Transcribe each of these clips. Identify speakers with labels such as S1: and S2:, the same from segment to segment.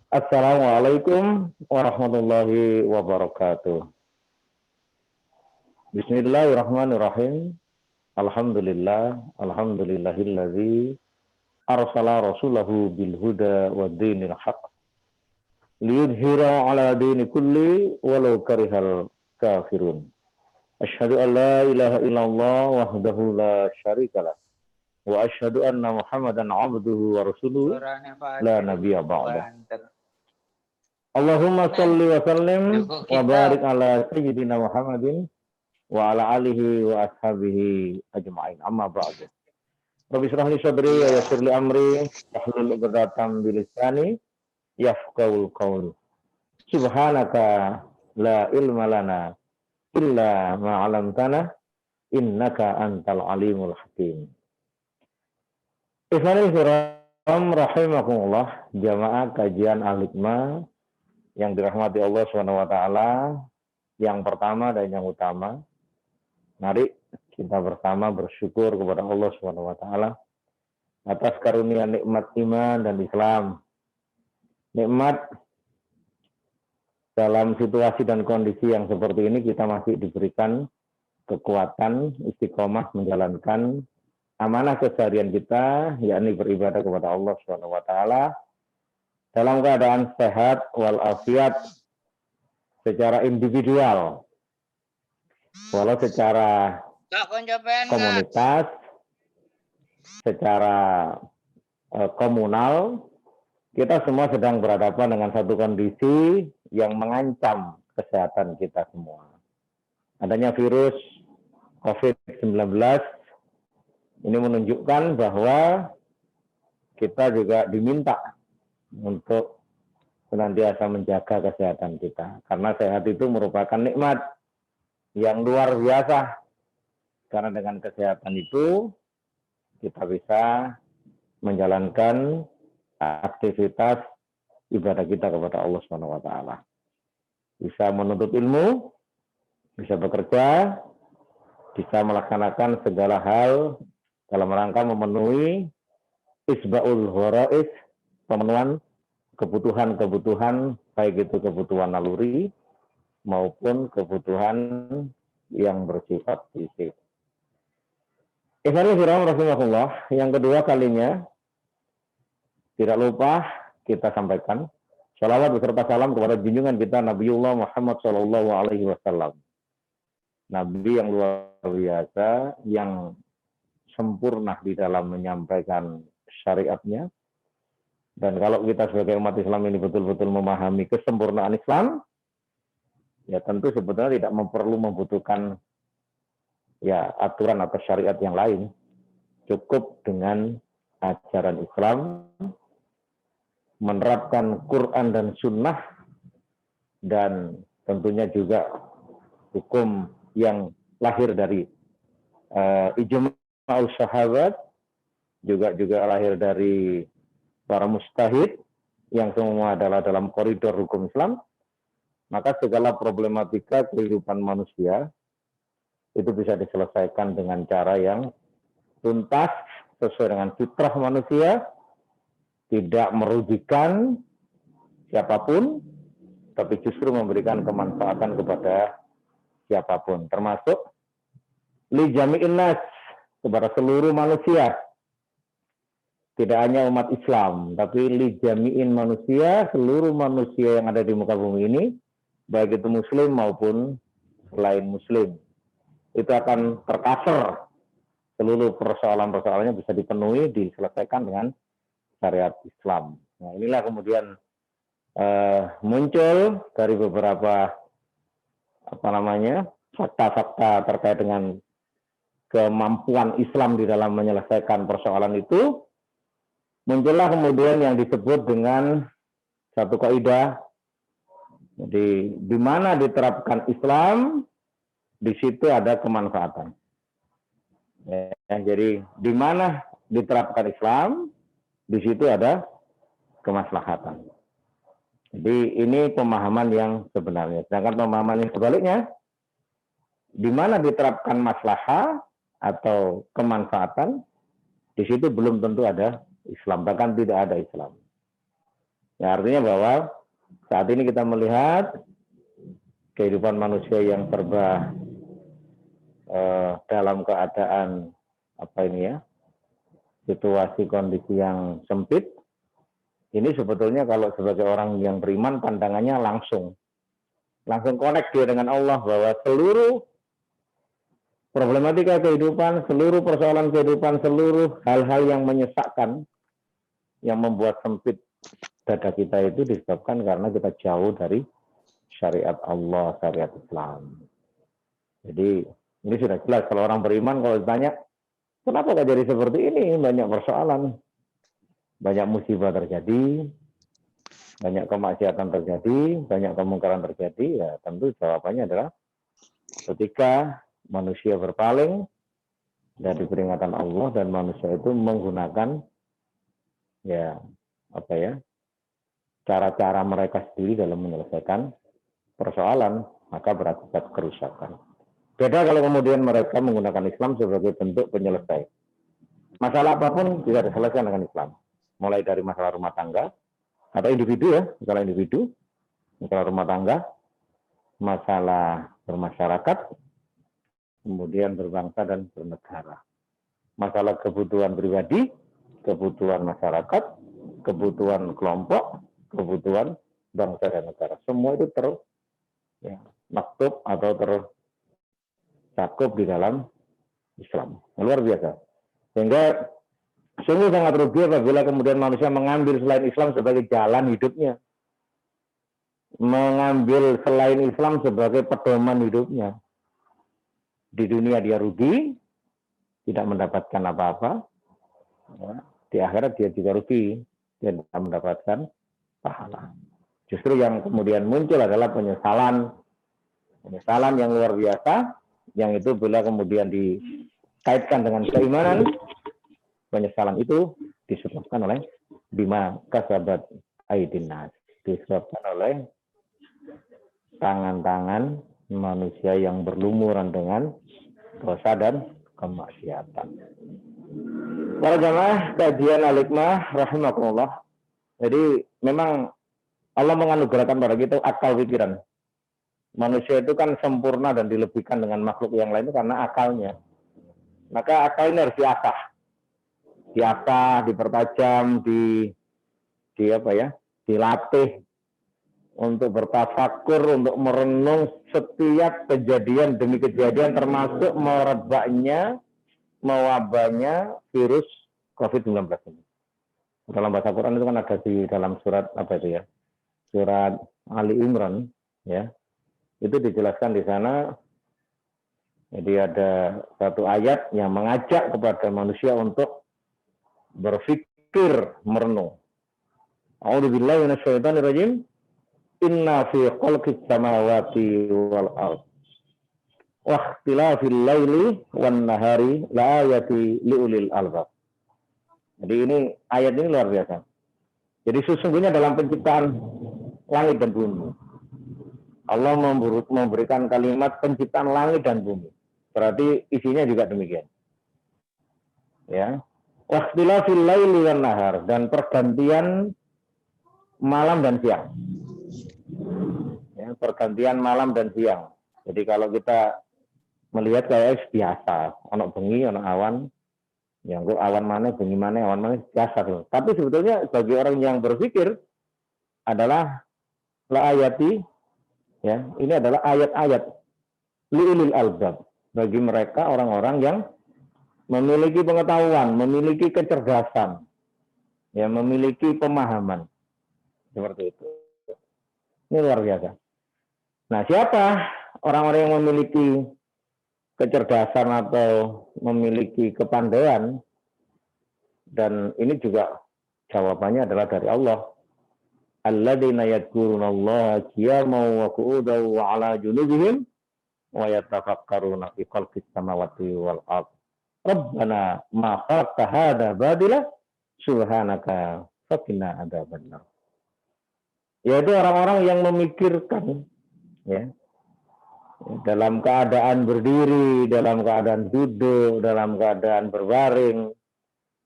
S1: Assalamualaikum warahmatullahi wabarakatuh. Bismillahirrahmanirrahim. Alhamdulillahillazi arsala rasulahu bil huda wa dinil haq liyudhhira ala dini kulli walau karihal kafirun. Asyhadu an la ilaha illallah wahdahu la syarikalah wa asyhadu anna Muhammadan abduhu wa rasuluhu la nabiyya ba'dah. Allahumma salli wa sallim wa barik ala sayyidina Muhammadin wa ala alihi wa ashabihi ajma'in. Amma ba'du. Rabbi shrah li sadri wa yassir li amri wahlul 'uqdatam min lisani yafqahul qawli. Subhanaka la ilma lana illa ma 'allamtana innaka antal alimul hakim. Ikhwanul kiram rahimakumullah, jamaah kajian Al-Hikmah yang dirahmati Allah SWT, yang pertama dan yang utama, mari kita bersama bersyukur kepada Allah SWT atas karunia nikmat iman dan Islam. Nikmat dalam situasi dan kondisi yang seperti ini kita masih diberikan kekuatan istiqomah menjalankan amanah keseharian kita, yakni beribadah kepada Allah SWT dalam keadaan sehat walafiat secara individual, walau secara komunitas, secara komunal, kita semua sedang berhadapan dengan satu kondisi yang mengancam kesehatan kita semua. Adanya virus COVID-19 ini menunjukkan bahwa kita juga diminta untuk senantiasa menjaga kesehatan kita. Karena sehat itu merupakan nikmat yang luar biasa. Karena dengan kesehatan itu kita bisa menjalankan aktivitas ibadah kita kepada Allah SWT. Bisa menuntut ilmu, bisa bekerja, bisa melaksanakan segala hal dalam rangka memenuhi isba'ul horais, pemenuhan kebutuhan-kebutuhan, baik itu kebutuhan naluri maupun kebutuhan yang bersifat fisik. Ikhwanul kiram rahimakumullah, yang kedua kalinya tidak lupa kita sampaikan shalawat beserta salam kepada junjungan kita Nabiullah Muhammad SAW. Nabi yang luar biasa, yang sempurna di dalam menyampaikan syariatnya. Dan kalau kita sebagai umat Islam ini betul-betul memahami kesempurnaan Islam, ya tentu sebetulnya tidak perlu membutuhkan ya aturan atau syariat yang lain. Cukup dengan ajaran Islam, menerapkan Quran dan Sunnah, dan tentunya juga hukum yang lahir dari ijma'ul sahabat, juga lahir dari para mustahid yang semua adalah dalam koridor hukum Islam, maka segala problematika kehidupan manusia itu bisa diselesaikan dengan cara yang tuntas sesuai dengan fitrah manusia, tidak merugikan siapapun, tapi justru memberikan kemanfaatan kepada siapapun, termasuk li jami'in nas, kepada seluruh manusia. Tidak hanya umat Islam, tapi li jami'in manusia, seluruh manusia yang ada di muka bumi ini, baik itu muslim maupun selain muslim. Itu akan tercover, seluruh persoalan-persoalannya bisa dipenuhi, diselesaikan dengan syariat Islam. Nah, inilah kemudian muncul dari beberapa fakta-fakta terkait dengan kemampuan Islam di dalam menyelesaikan persoalan itu. Muncullah kemudian yang disebut dengan satu kaidah. Jadi di mana diterapkan Islam, di situ ada kemanfaatan. Ya, jadi di mana diterapkan Islam, di situ ada kemaslahatan. Jadi ini pemahaman yang sebenarnya. Sedangkan pemahaman yang sebaliknya, di mana diterapkan maslahah atau kemanfaatan, di situ belum tentu ada Islam, bahkan tidak ada Islam. Ya, artinya bahwa saat ini kita melihat kehidupan manusia yang serba dalam keadaan apa ini ya, situasi kondisi yang sempit. Ini sebetulnya kalau sebagai orang yang beriman pandangannya langsung connect dia dengan Allah, bahwa seluruh problematika kehidupan, seluruh persoalan kehidupan, seluruh hal-hal yang menyesakkan, yang membuat sempit dada kita itu disebabkan karena kita jauh dari syariat Allah, syariat Islam. Jadi ini sudah jelas kalau orang beriman, kalau ditanya kenapa kok jadi seperti ini, banyak persoalan, banyak musibah terjadi, banyak kemaksiatan terjadi, banyak kemungkaran terjadi, ya tentu jawabannya adalah ketika manusia berpaling dari peringatan Allah dan manusia itu menggunakan ya apa ya, cara-cara mereka sendiri dalam menyelesaikan persoalan, maka berakibat kerusakan. Beda kalau kemudian mereka menggunakan Islam sebagai bentuk penyelesai. Masalah apapun bisa diselesaikan dengan Islam. Mulai dari masalah rumah tangga, atau individu ya, masalah rumah tangga, masalah bermasyarakat, kemudian berbangsa dan bernegara. Masalah kebutuhan pribadi, kebutuhan masyarakat, kebutuhan kelompok, kebutuhan bangsa dan negara. Semua itu maktub atau tercakup di dalam Islam. Luar biasa. Sehingga sungguh sangat rugi apabila kemudian manusia mengambil selain Islam sebagai jalan hidupnya. Mengambil selain Islam sebagai pedoman hidupnya. Di dunia dia rugi, tidak mendapatkan apa-apa. Di akhirat dia juga rugi, dia tidak mendapatkan pahala. Justru yang kemudian muncul adalah penyesalan yang luar biasa, yang itu bila kemudian dikaitkan dengan keimanan, penyesalan itu disebabkan oleh bima kasabat aydin nas, disebabkan oleh tangan-tangan manusia yang berlumuran dengan dosa dan kemaksiatan. Para jamaah kajian Al-Hikmah rahimakumullah. Jadi memang Allah menganugerahkan pada kita akal pikiran. Manusia itu kan sempurna dan dilebihkan dengan makhluk yang lain itu karena akalnya. Maka akal ini harus diasah, dipertajam, dilatih untuk bertafakur, untuk merenung setiap kejadian demi kejadian, termasuk mewabahnya virus COVID-19 ini. Dalam bahasa Quran itu kan ada di dalam surat surat Ali Imran, ya. Itu dijelaskan di sana. Jadi ada satu ayat yang mengajak kepada manusia untuk berpikir, merenung. A'udzubillahi minasyaitonirrajim. Inna fi khalqis samawati wal ardh wa ikhtilafil laili wan nahari la ayati liulil albab. Jadi ini ayat ini luar biasa. Jadi sesungguhnya dalam penciptaan langit dan bumi, Allah memberikan kalimat penciptaan langit dan bumi. Berarti isinya juga demikian. Ya. Wa ikhtilafil laili wan nahar, dan pergantian malam dan siang. Ya, pergantian malam dan siang. Jadi kalau kita melihat kayak biasa, ono bengi, ono awan, yang awan mana, bengi mana, awan mana, biasa. Tapi sebetulnya bagi orang yang berpikir adalah la ayati, ya, ini adalah ayat-ayat liulil albab, bagi mereka orang-orang yang memiliki pengetahuan, memiliki kecerdasan, ya, memiliki pemahaman. Seperti itu. Ini luar biasa. Nah, siapa orang-orang yang memiliki kecerdasan atau memiliki kepandaian? Dan ini juga jawabannya adalah dari Allah. Alladzina yadhkurunallaha qiyaman wa qu'udan wa 'ala junubihim wa yatafakkaruna fi khalqis samawati wal ardh. Rabbana ma khalaqta hadza batila subhanaka faqina adzabannar. Yaitu orang-orang yang memikirkan, ya, dalam keadaan berdiri, dalam keadaan duduk, dalam keadaan berbaring,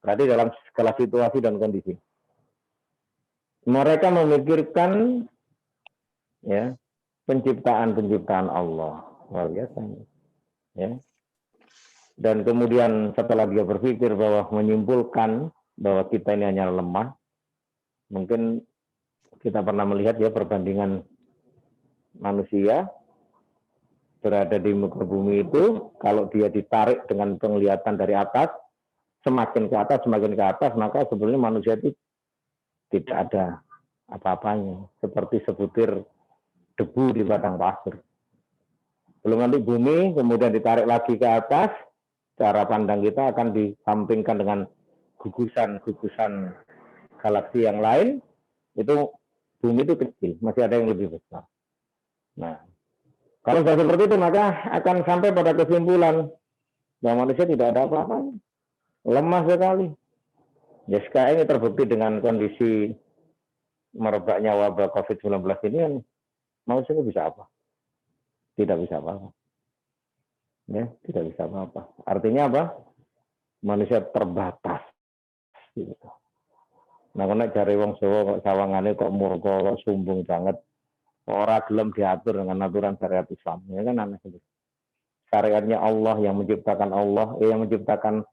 S1: berarti dalam segala situasi dan kondisi. Mereka memikirkan ya penciptaan Allah, luar biasa. Ya. Dan kemudian setelah dia berpikir bahwa menyimpulkan bahwa kita ini hanya lemah, mungkin kita pernah melihat ya perbandingan manusia berada di muka bumi itu, kalau dia ditarik dengan penglihatan dari atas, semakin ke atas, maka sebenarnya manusia itu tidak ada apa-apanya, seperti sebutir debu di padang pasir. Belum nanti bumi, kemudian ditarik lagi ke atas, cara pandang kita akan disampingkan dengan gugusan-gugusan galaksi yang lain, itu bumi itu kecil, masih ada yang lebih besar. Nah, kalau sudah seperti itu, maka akan sampai pada kesimpulan bahwa manusia tidak ada apa-apanya, lemah sekali. Ya sekarang ini terbukti dengan kondisi merebaknya wabah COVID-19 ini, kan manusia bisa apa? Tidak bisa apa-apa. Ya, tidak bisa apa-apa. Artinya apa? Manusia terbatas. Gitu. Nah, kalau cari wong Jawa kok sawangane kok murka, kok sumbung banget, ora gelem diatur dengan aturan syariat Islam. Ya kan aneh gitu. Syariatnya Allah yang menciptakan yang menciptakan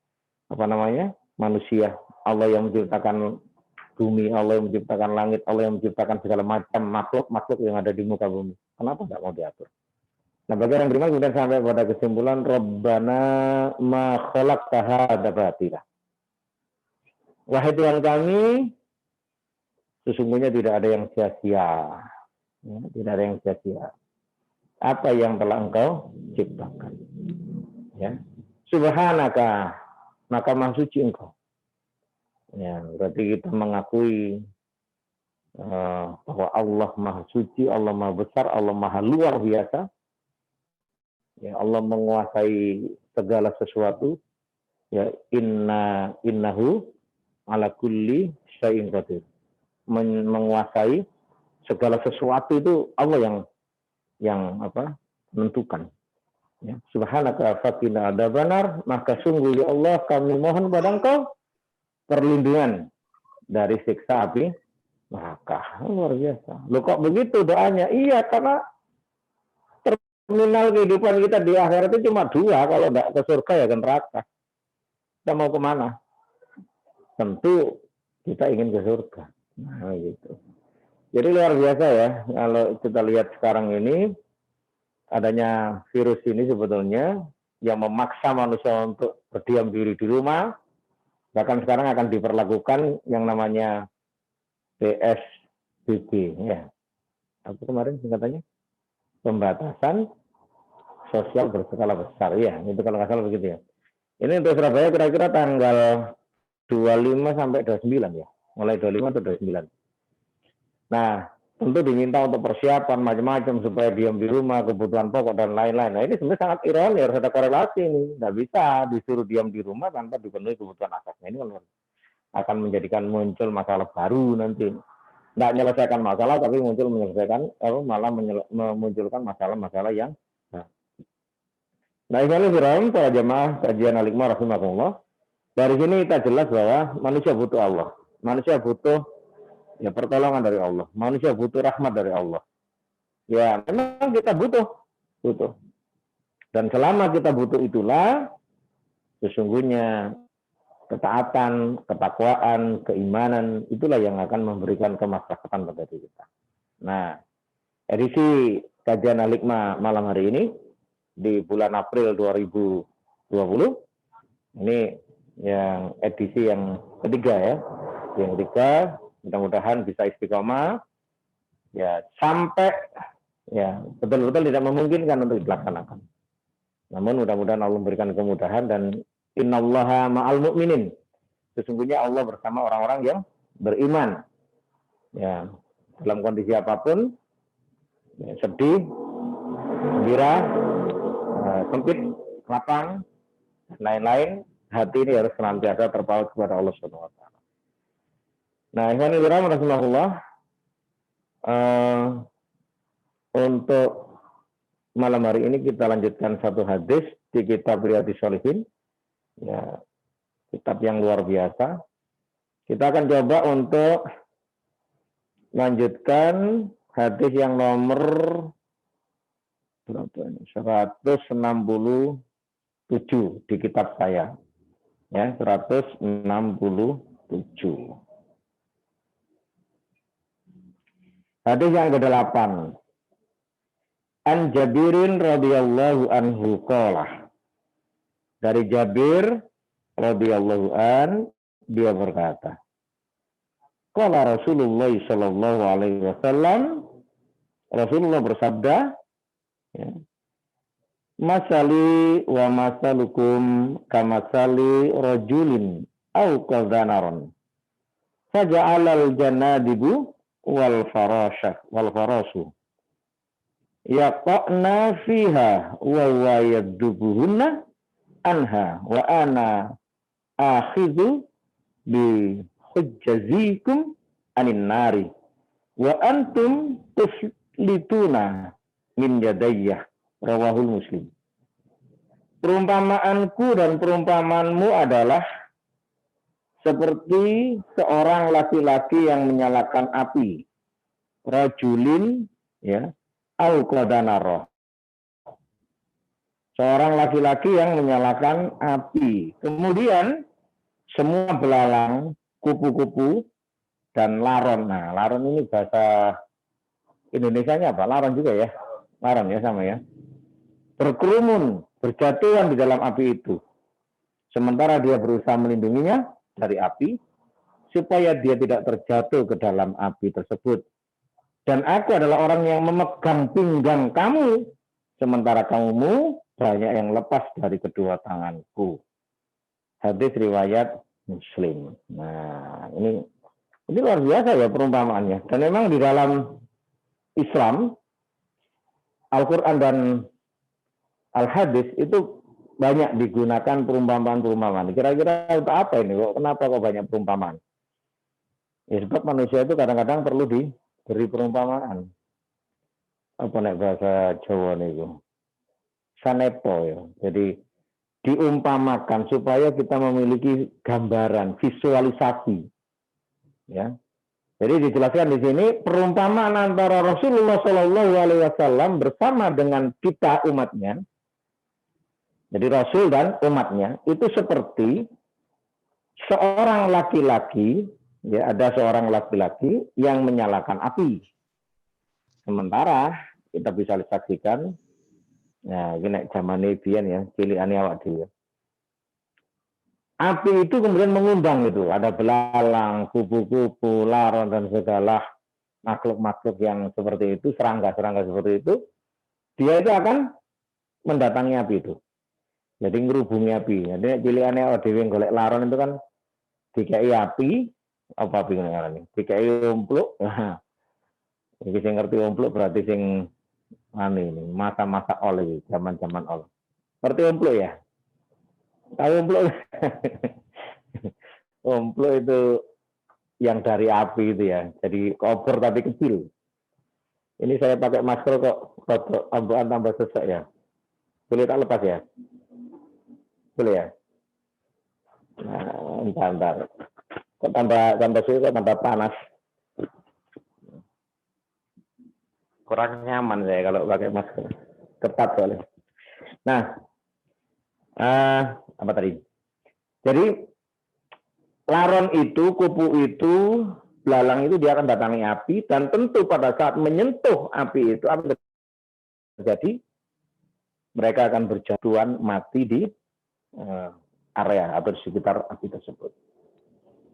S1: apa namanya? Manusia. Allah yang menciptakan bumi, Allah yang menciptakan langit, Allah yang menciptakan segala macam makhluk-makhluk yang ada di muka bumi. Kenapa nggak mau diatur? Nah, bagi orang beriman kemudian sampai pada kesimpulan Rabbana ma khalaqta hadza batila. Wahai Tuhan kami, sesungguhnya tidak ada yang sia-sia. Ya, tidak ada yang sia-sia. Apa yang telah Engkau ciptakan. Ya. Subhanaka, maka maha suci Engkau. Ya, berarti kita mengakui bahwa Allah maha suci, Allah maha besar, Allah maha luar biasa. Ya, Allah menguasai segala sesuatu. Ya, innahu ala kulli syai'in qadir. Menguasai segala sesuatu itu Allah yang menentukan. Ya, subhanaka faqina adzabannar, maka sungguh ya Allah kami mohon pada Engkau perlindungan dari siksa api neraka. Luar biasa. Loh kok begitu doanya? Iya, karena terminal kehidupan kita di akhirat itu cuma dua, kalau enggak ke surga ya ke neraka. Kita mau kemana? Tentu kita ingin ke surga. Nah, gitu. Jadi luar biasa ya, kalau kita lihat sekarang ini, adanya virus ini sebetulnya yang memaksa manusia untuk berdiam diri di rumah. Bahkan sekarang akan diperlakukan yang namanya PSBB, ya. Apa kemarin singkatannya? Pembatasan sosial berskala besar, ya. Itu kalau nggak salah begitu ya. Ini untuk Surabaya kira-kira tanggal 25 sampai 29 ya. Mulai 25 atau 29. Nah, tentu diminta untuk persiapan macam-macam supaya diam di rumah, kebutuhan pokok dan lain-lain. Nah, ini sebenarnya sangat ironis, harus ada korelasi ini. Tidak bisa disuruh diam di rumah tanpa dipenuhi kebutuhan asasnya. Ini akan menjadikan muncul masalah baru nanti. Tidak menyelesaikan masalah, tapi malah memunculkan masalah-masalah yang Nah, ini Firam, para jemaah kajian Al-Hikmah rahimahullah. Dari sini kita jelas bahwa manusia butuh Allah. Manusia butuh ya pertolongan dari Allah. Manusia butuh rahmat dari Allah. Ya, memang kita butuh. Dan selama kita butuh itulah, sesungguhnya ketaatan, ketakwaan, keimanan, itulah yang akan memberikan kemaslahatan pada diri kita. Nah, edisi kajian Al-Hikmah malam hari ini, di bulan April 2020, ini yang edisi yang ketiga ya. Yang ketiga, mudah-mudahan bisa istiqomah ya sampai ya betul-betul tidak memungkinkan untuk dilaksanakan. Namun mudah-mudahan Allah memberikan kemudahan dan innallaha ma'al mu'minin. Sesungguhnya Allah bersama orang-orang yang beriman. Ya, dalam kondisi apapun, ya, sedih, gembira, sempit, lapang, lain-lain, hati ini harus senantiasa terpaut kepada Allah Subhanahu wa taala. Nah, ikhwan fillah rahimakumullah, untuk malam hari ini kita lanjutkan satu hadis di kitab Riyadhus Shalihin. Ya, kitab yang luar biasa. Kita akan coba untuk Lanjutkan hadis yang nomor berapa ini? 167 di kitab saya. Ya, 167. Hadis yang ke-8. An Jabirin radhiyallahu anhu qala. Dari Jabir radhiyallahu an dia berkata, qala Rasulullah sallallahu alaihi wasallam, Rasulullah bersabda, ya, masali wa masalukum kamasali rajulin au qadanaron faja'alal janadibu wal farasu yaqna fiha wa yaddubuhunna anha wa ana akhidhu bi hujjazikum anin nari wa antum tuslituna min yadayya. Rawahul Muslim. Perumpamaanku dan perumpamaanmu adalah seperti seorang laki-laki yang menyalakan api. Rajulin, ya, al-qadanaro. Seorang laki-laki yang menyalakan api. Kemudian semua belalang, kupu-kupu, dan laron. Nah, laron ini bahasa Indonesianya apa? Laron juga ya? Laron ya sama ya? Berkerumun, berjatuhan di dalam api itu. Sementara dia berusaha melindunginya dari api, supaya dia tidak terjatuh ke dalam api tersebut. Dan aku adalah orang yang memegang pinggang kamu, sementara kamu banyak yang lepas dari kedua tanganku. Hadis riwayat Muslim. Nah, ini luar biasa ya perumpamaannya. Dan memang di dalam Islam, Al-Quran dan Al-Hadis itu banyak digunakan perumpamaan-perumpamaan. Kira-kira untuk apa ini? Kenapa kok banyak perumpamaan? Ya, sebab manusia itu kadang-kadang perlu diberi perumpamaan. Apa nek bahasa Jawa niku? Sanepo ya. Jadi diumpamakan supaya kita memiliki gambaran, visualisasi. Ya. Jadi dijelaskan di sini perumpamaan antara Rasulullah Shallallahu Alaihi Wasallam bersama dengan kita umatnya. Jadi Rasul dan umatnya itu seperti seorang laki-laki, ya ada seorang laki-laki yang menyalakan api. Sementara kita bisa saksikan, ya ini zaman biyen ya, ciliane awak dhewe. Api itu kemudian mengundang itu, ada belalang, kupu-kupu, laron dan segala makhluk-makhluk yang seperti itu, serangga-serangga seperti itu, dia itu akan mendatangi api itu. Jadi ngerubungi api. Jadi ciliane awak dhewe golek laron itu kan dikai api, apa api ini? Dikai ompluk. Jadi sing ngerti ompluk berarti sing ini masa-masa oleh, zaman-zaman oleh. Ngerti ompluk ya? Tahu ompluk? Ompluk itu yang dari api itu ya. Jadi kompor tapi kecil. Ini saya pakai masker kok ambuan tambah sesak ya. Boleh tak lepas ya? Boleh ya? Nah, entar. Kok tambah suhu kok tambah panas. Kurang nyaman saya kalau pakai masker. Ketat soalnya. Nah, apa tadi? Jadi laron itu, kupu itu, belalang itu dia akan datangi api dan tentu pada saat menyentuh api itu apa yang terjadi? Mereka akan berjatuhan mati di area atau di sekitar api tersebut.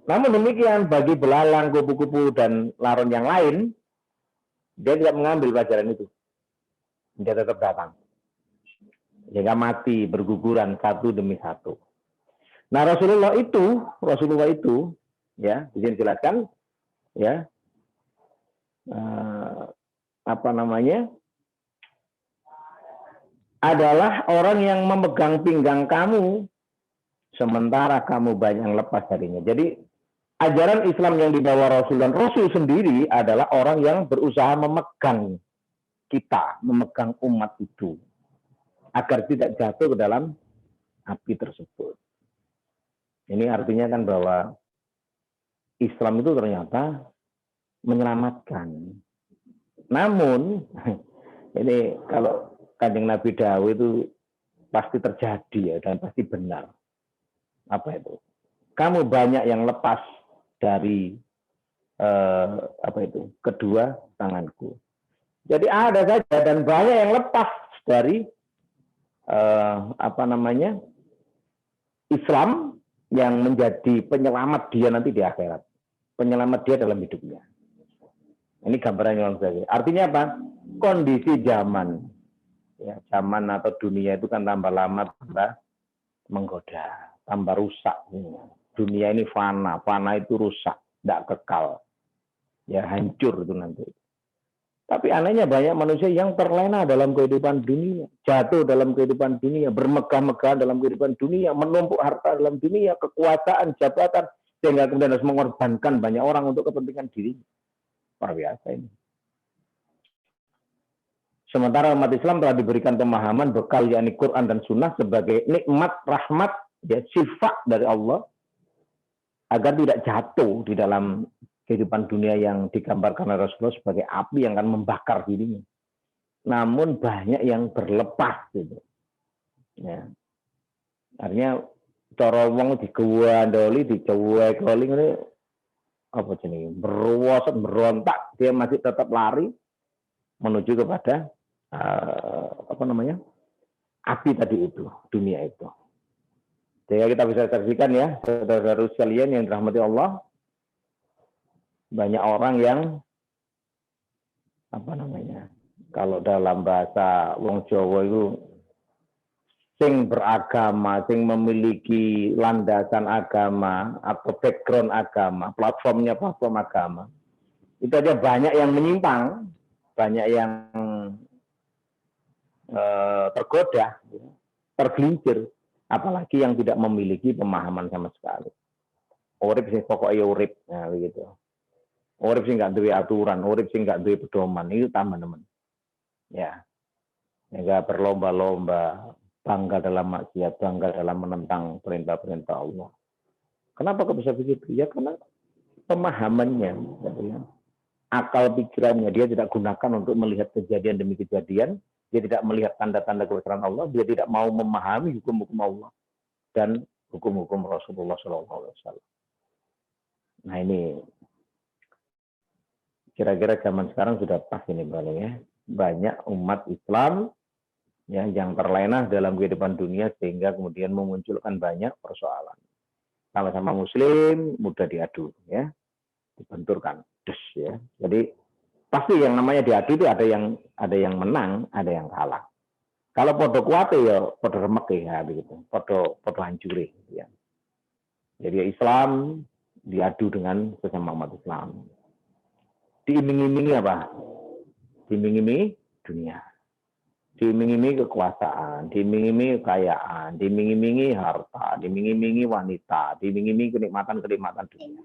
S1: Namun demikian bagi belalang, kupu-kupu dan laron yang lain, dia tidak mengambil pelajaran itu. Dia tetap datang. Sehingga mati berguguran satu demi satu. Nah Rasulullah itu, ya, disini jelaskan, ya, adalah orang yang memegang pinggang kamu, sementara kamu banyak yang lepas darinya. Jadi ajaran Islam yang dibawa Rasul dan Rasul sendiri adalah orang yang berusaha memegang kita, memegang umat itu, agar tidak jatuh ke dalam api tersebut. Ini artinya kan bahwa Islam itu ternyata menyelamatkan. Namun ini kalau Kanjeng Nabi dawuh itu pasti terjadi ya dan pasti benar. Apa itu? Kamu banyak yang lepas dari kedua tanganku. Jadi ada saja dan banyak yang lepas dari Islam yang menjadi penyelamat dia nanti di akhirat. Penyelamat dia dalam hidupnya. Ini gambarannya Imam Ghazali. Artinya apa? Kondisi zaman. Ya, zaman atau dunia itu kan tambah lama tambah menggoda, tambah rusak. Dunia ini fana, fana itu rusak, tidak kekal. Ya hancur itu nanti. Tapi anehnya banyak manusia yang terlena dalam kehidupan dunia, jatuh dalam kehidupan dunia, bermegah-megah dalam kehidupan dunia, menumpuk harta dalam dunia, kekuasaan, jabatan, sehingga kemudian harus mengorbankan banyak orang untuk kepentingan diri. Luar biasa ini. Sementara umat Islam telah diberikan pemahaman bekal yakni Quran dan Sunnah sebagai nikmat, rahmat, ya, sifat dari Allah agar tidak jatuh di dalam kehidupan dunia yang digambarkan oleh Rasulullah sebagai api yang akan membakar dirinya. Namun banyak yang berlepas gitu. Ya. Artinya cara wong digewandoli, dicuek-oli ini apa jenis berwosot, berontak, dia masih tetap lari menuju kepada api tadi itu, dunia itu. Sehingga kita bisa saksikan ya, saudara-saudara sekalian yang dirahmati Allah, banyak orang yang kalau dalam bahasa wong Jawa itu sing beragama, sing memiliki landasan agama atau background agama, platformnya platform agama, itu aja banyak yang menyimpang, banyak yang tergoda, tergelincir, apalagi yang tidak memiliki pemahaman sama sekali. Urip sing pokoknya urip, nah begitu. Urip sing nggak duwe aturan, urip sing nggak duwe pedoman, itu teman-teman. Ya, nggak berlomba-lomba, bangga dalam maksiat, bangga dalam menentang perintah-perintah Allah. Kenapa kok bisa begitu? Ya karena pemahamannya, akal pikirannya dia tidak gunakan untuk melihat kejadian demi kejadian. Dia tidak melihat tanda-tanda kebesaran Allah, dia tidak mau memahami hukum-hukum Allah dan hukum-hukum Rasulullah SAW. Nah ini kira-kira zaman sekarang sudah pas ini ya. Banyak umat Islam ya yang terlena dalam kehidupan dunia sehingga kemudian memunculkan banyak persoalan. Sama-sama Muslim mudah diadu ya, dibenturkan, ya. Jadi pasti yang namanya diadu itu ada yang menang, ada yang kalah. Kalau podo kuate ya podo remek ya begitu, podo hancur ya. Jadi Islam diadu dengan sesama umat Islam. Diiming-imingi apa? Diiming-imingi dunia. Diiming-imingi kekuasaan, diiming-imingi kekayaan, diiming-imingi harta, diiming-imingi wanita, diiming-imingi kenikmatan-kenikmatan dunia.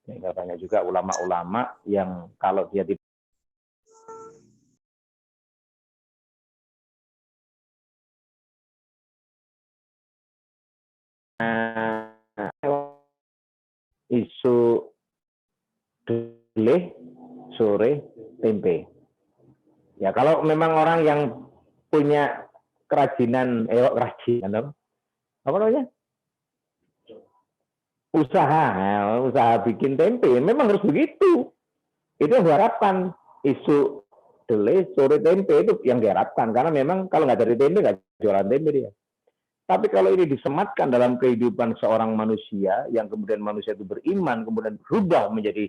S1: Sehingga banyak juga ulama-ulama yang kalau dia tidak isu deleh sore tempe. Ya kalau memang orang yang punya kerajinan, apa namanya? Usaha bikin tempe, memang harus begitu. Itu yang diharapkan. Isu delay sore tempe itu yang diharapkan. Karena memang kalau nggak dari tempe, nggak jualan tempe dia. Tapi kalau ini disematkan dalam kehidupan seorang manusia, yang kemudian manusia itu beriman, kemudian berubah menjadi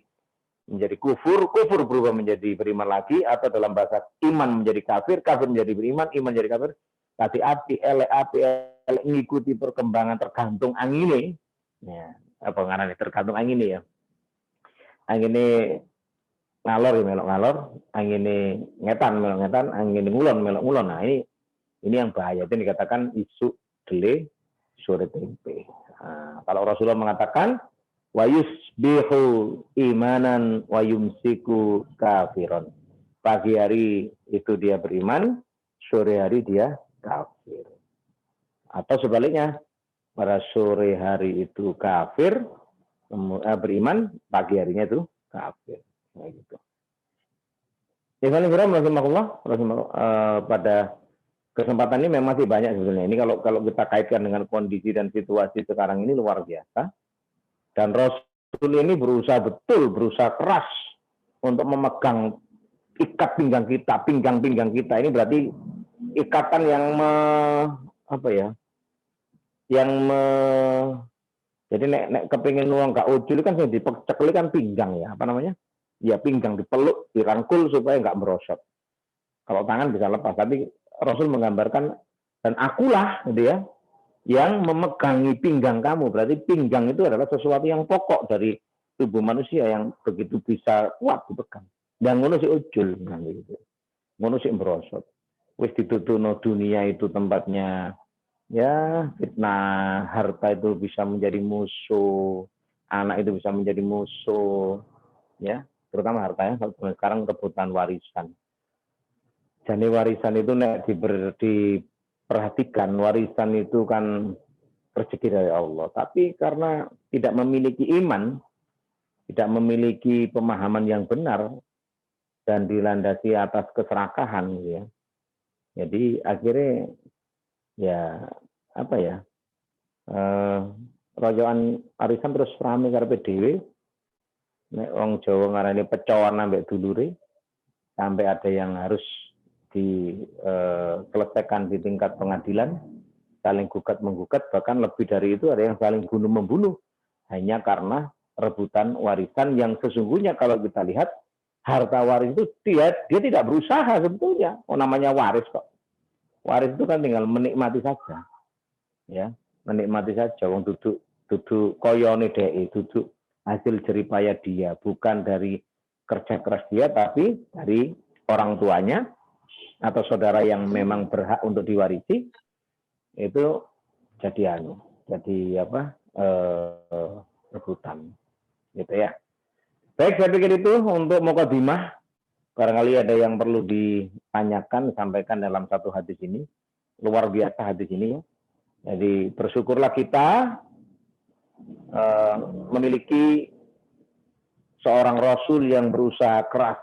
S1: kufur berubah menjadi beriman lagi, atau dalam bahasa iman menjadi kafir, kafir menjadi beriman, iman menjadi kafir, tadi api, elek, mengikuti perkembangan tergantung angin. Ya, apa ngarane tergantung angin ya. Angin ngalor ya melok ngalor, angin ngetan melok ngetan, angin ngulon melok ngulon. Nah ini yang bahaya, itu dikatakan isu delay sore tempe. Nah, kalau Rasulullah mengatakan wa yusbihu imanan wa yumsiku kafiron. Pagi hari itu dia beriman, sore hari dia kafir. Atau sebaliknya, pada sore hari itu kafir, beriman, pagi harinya itu kafir. Nah, gitu. Ikhwan fillah pada kesempatan ini memang masih banyak sebenarnya. Ini kalau kita kaitkan dengan kondisi dan situasi sekarang ini luar biasa. Dan Rasul ini berusaha keras untuk memegang ikat pinggang kita. Ini berarti ikatan yang jadi nek kepingin uang gak ujul kan yang dicekli kan pinggang ya, apa namanya? Ya pinggang dipeluk, dirangkul supaya nggak merosot. Kalau tangan bisa lepas, tapi Rasul menggambarkan dan akulah gitu ya, yang memegangi pinggang kamu. Berarti pinggang itu adalah sesuatu yang pokok dari tubuh manusia yang begitu bisa kuat dipegang. Dan ngono si ujul gitu. Ngono si merosot. Wis dituduhno dunia itu tempatnya ya fitnah, harta itu bisa menjadi musuh, anak itu bisa menjadi musuh, ya terutama hartanya sekarang kebutuhan warisan. Jadi warisan itu nek diperhatikan, warisan itu kan rezeki dari Allah. Tapi karena tidak memiliki iman, tidak memiliki pemahaman yang benar dan dilandasi atas keserakahan, ya. Jadi akhirnya ya apa ya? Royokan warisan terus rame karepe dhewe. Nek wong Jawa ngarani pecoan ambek dulure, sampai ada yang harus diselesaikan di tingkat pengadilan, saling gugat-menggugat, bahkan lebih dari itu ada yang saling bunuh-membunuh, hanya karena rebutan warisan yang sesungguhnya kalau kita lihat, harta waris itu dia tidak berusaha sebetulnya. Oh, namanya waris kok. Waris itu kan tinggal menikmati saja. Ya, menikmati saja. Wong duduk koyone dhek, duduk hasil jeripaya dia, bukan dari kerja keras dia, tapi dari orang tuanya atau saudara yang memang berhak untuk diwarisi, itu jadi rebutan, gitu ya. Baik, saya pikir itu untuk mukadimah. Barangkali ada yang perlu ditanyakan, sampaikan dalam satu hadis ini. Luar biasa hadis ini ya. Jadi bersyukurlah kita memiliki seorang Rasul yang berusaha keras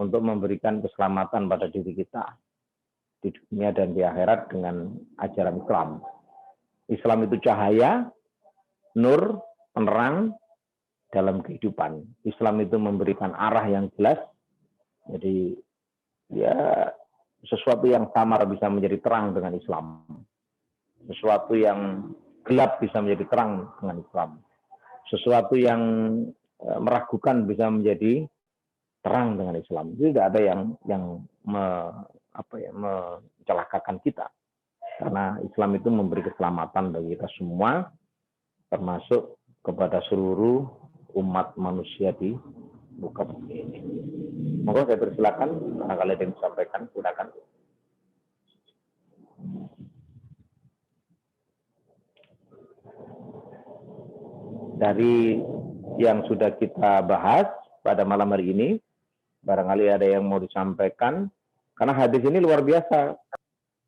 S1: untuk memberikan keselamatan pada diri kita di dunia dan di akhirat dengan ajaran Islam. Islam itu cahaya, nur, penerang dalam kehidupan. Islam itu memberikan arah yang jelas. Jadi ya sesuatu yang samar bisa menjadi terang dengan Islam. Sesuatu yang gelap bisa menjadi terang dengan Islam. Sesuatu yang meragukan bisa menjadi terang dengan Islam. Jadi tidak ada yang mencelakakan kita. Karena Islam itu memberi keselamatan bagi kita semua, termasuk kepada seluruh umat manusia di muka bumi ini. Monggo saya persilakan, barangkali ada yang disampaikan, silakan. Dari yang sudah kita bahas pada malam hari ini, barangkali ada yang mau disampaikan, karena hadis ini luar biasa.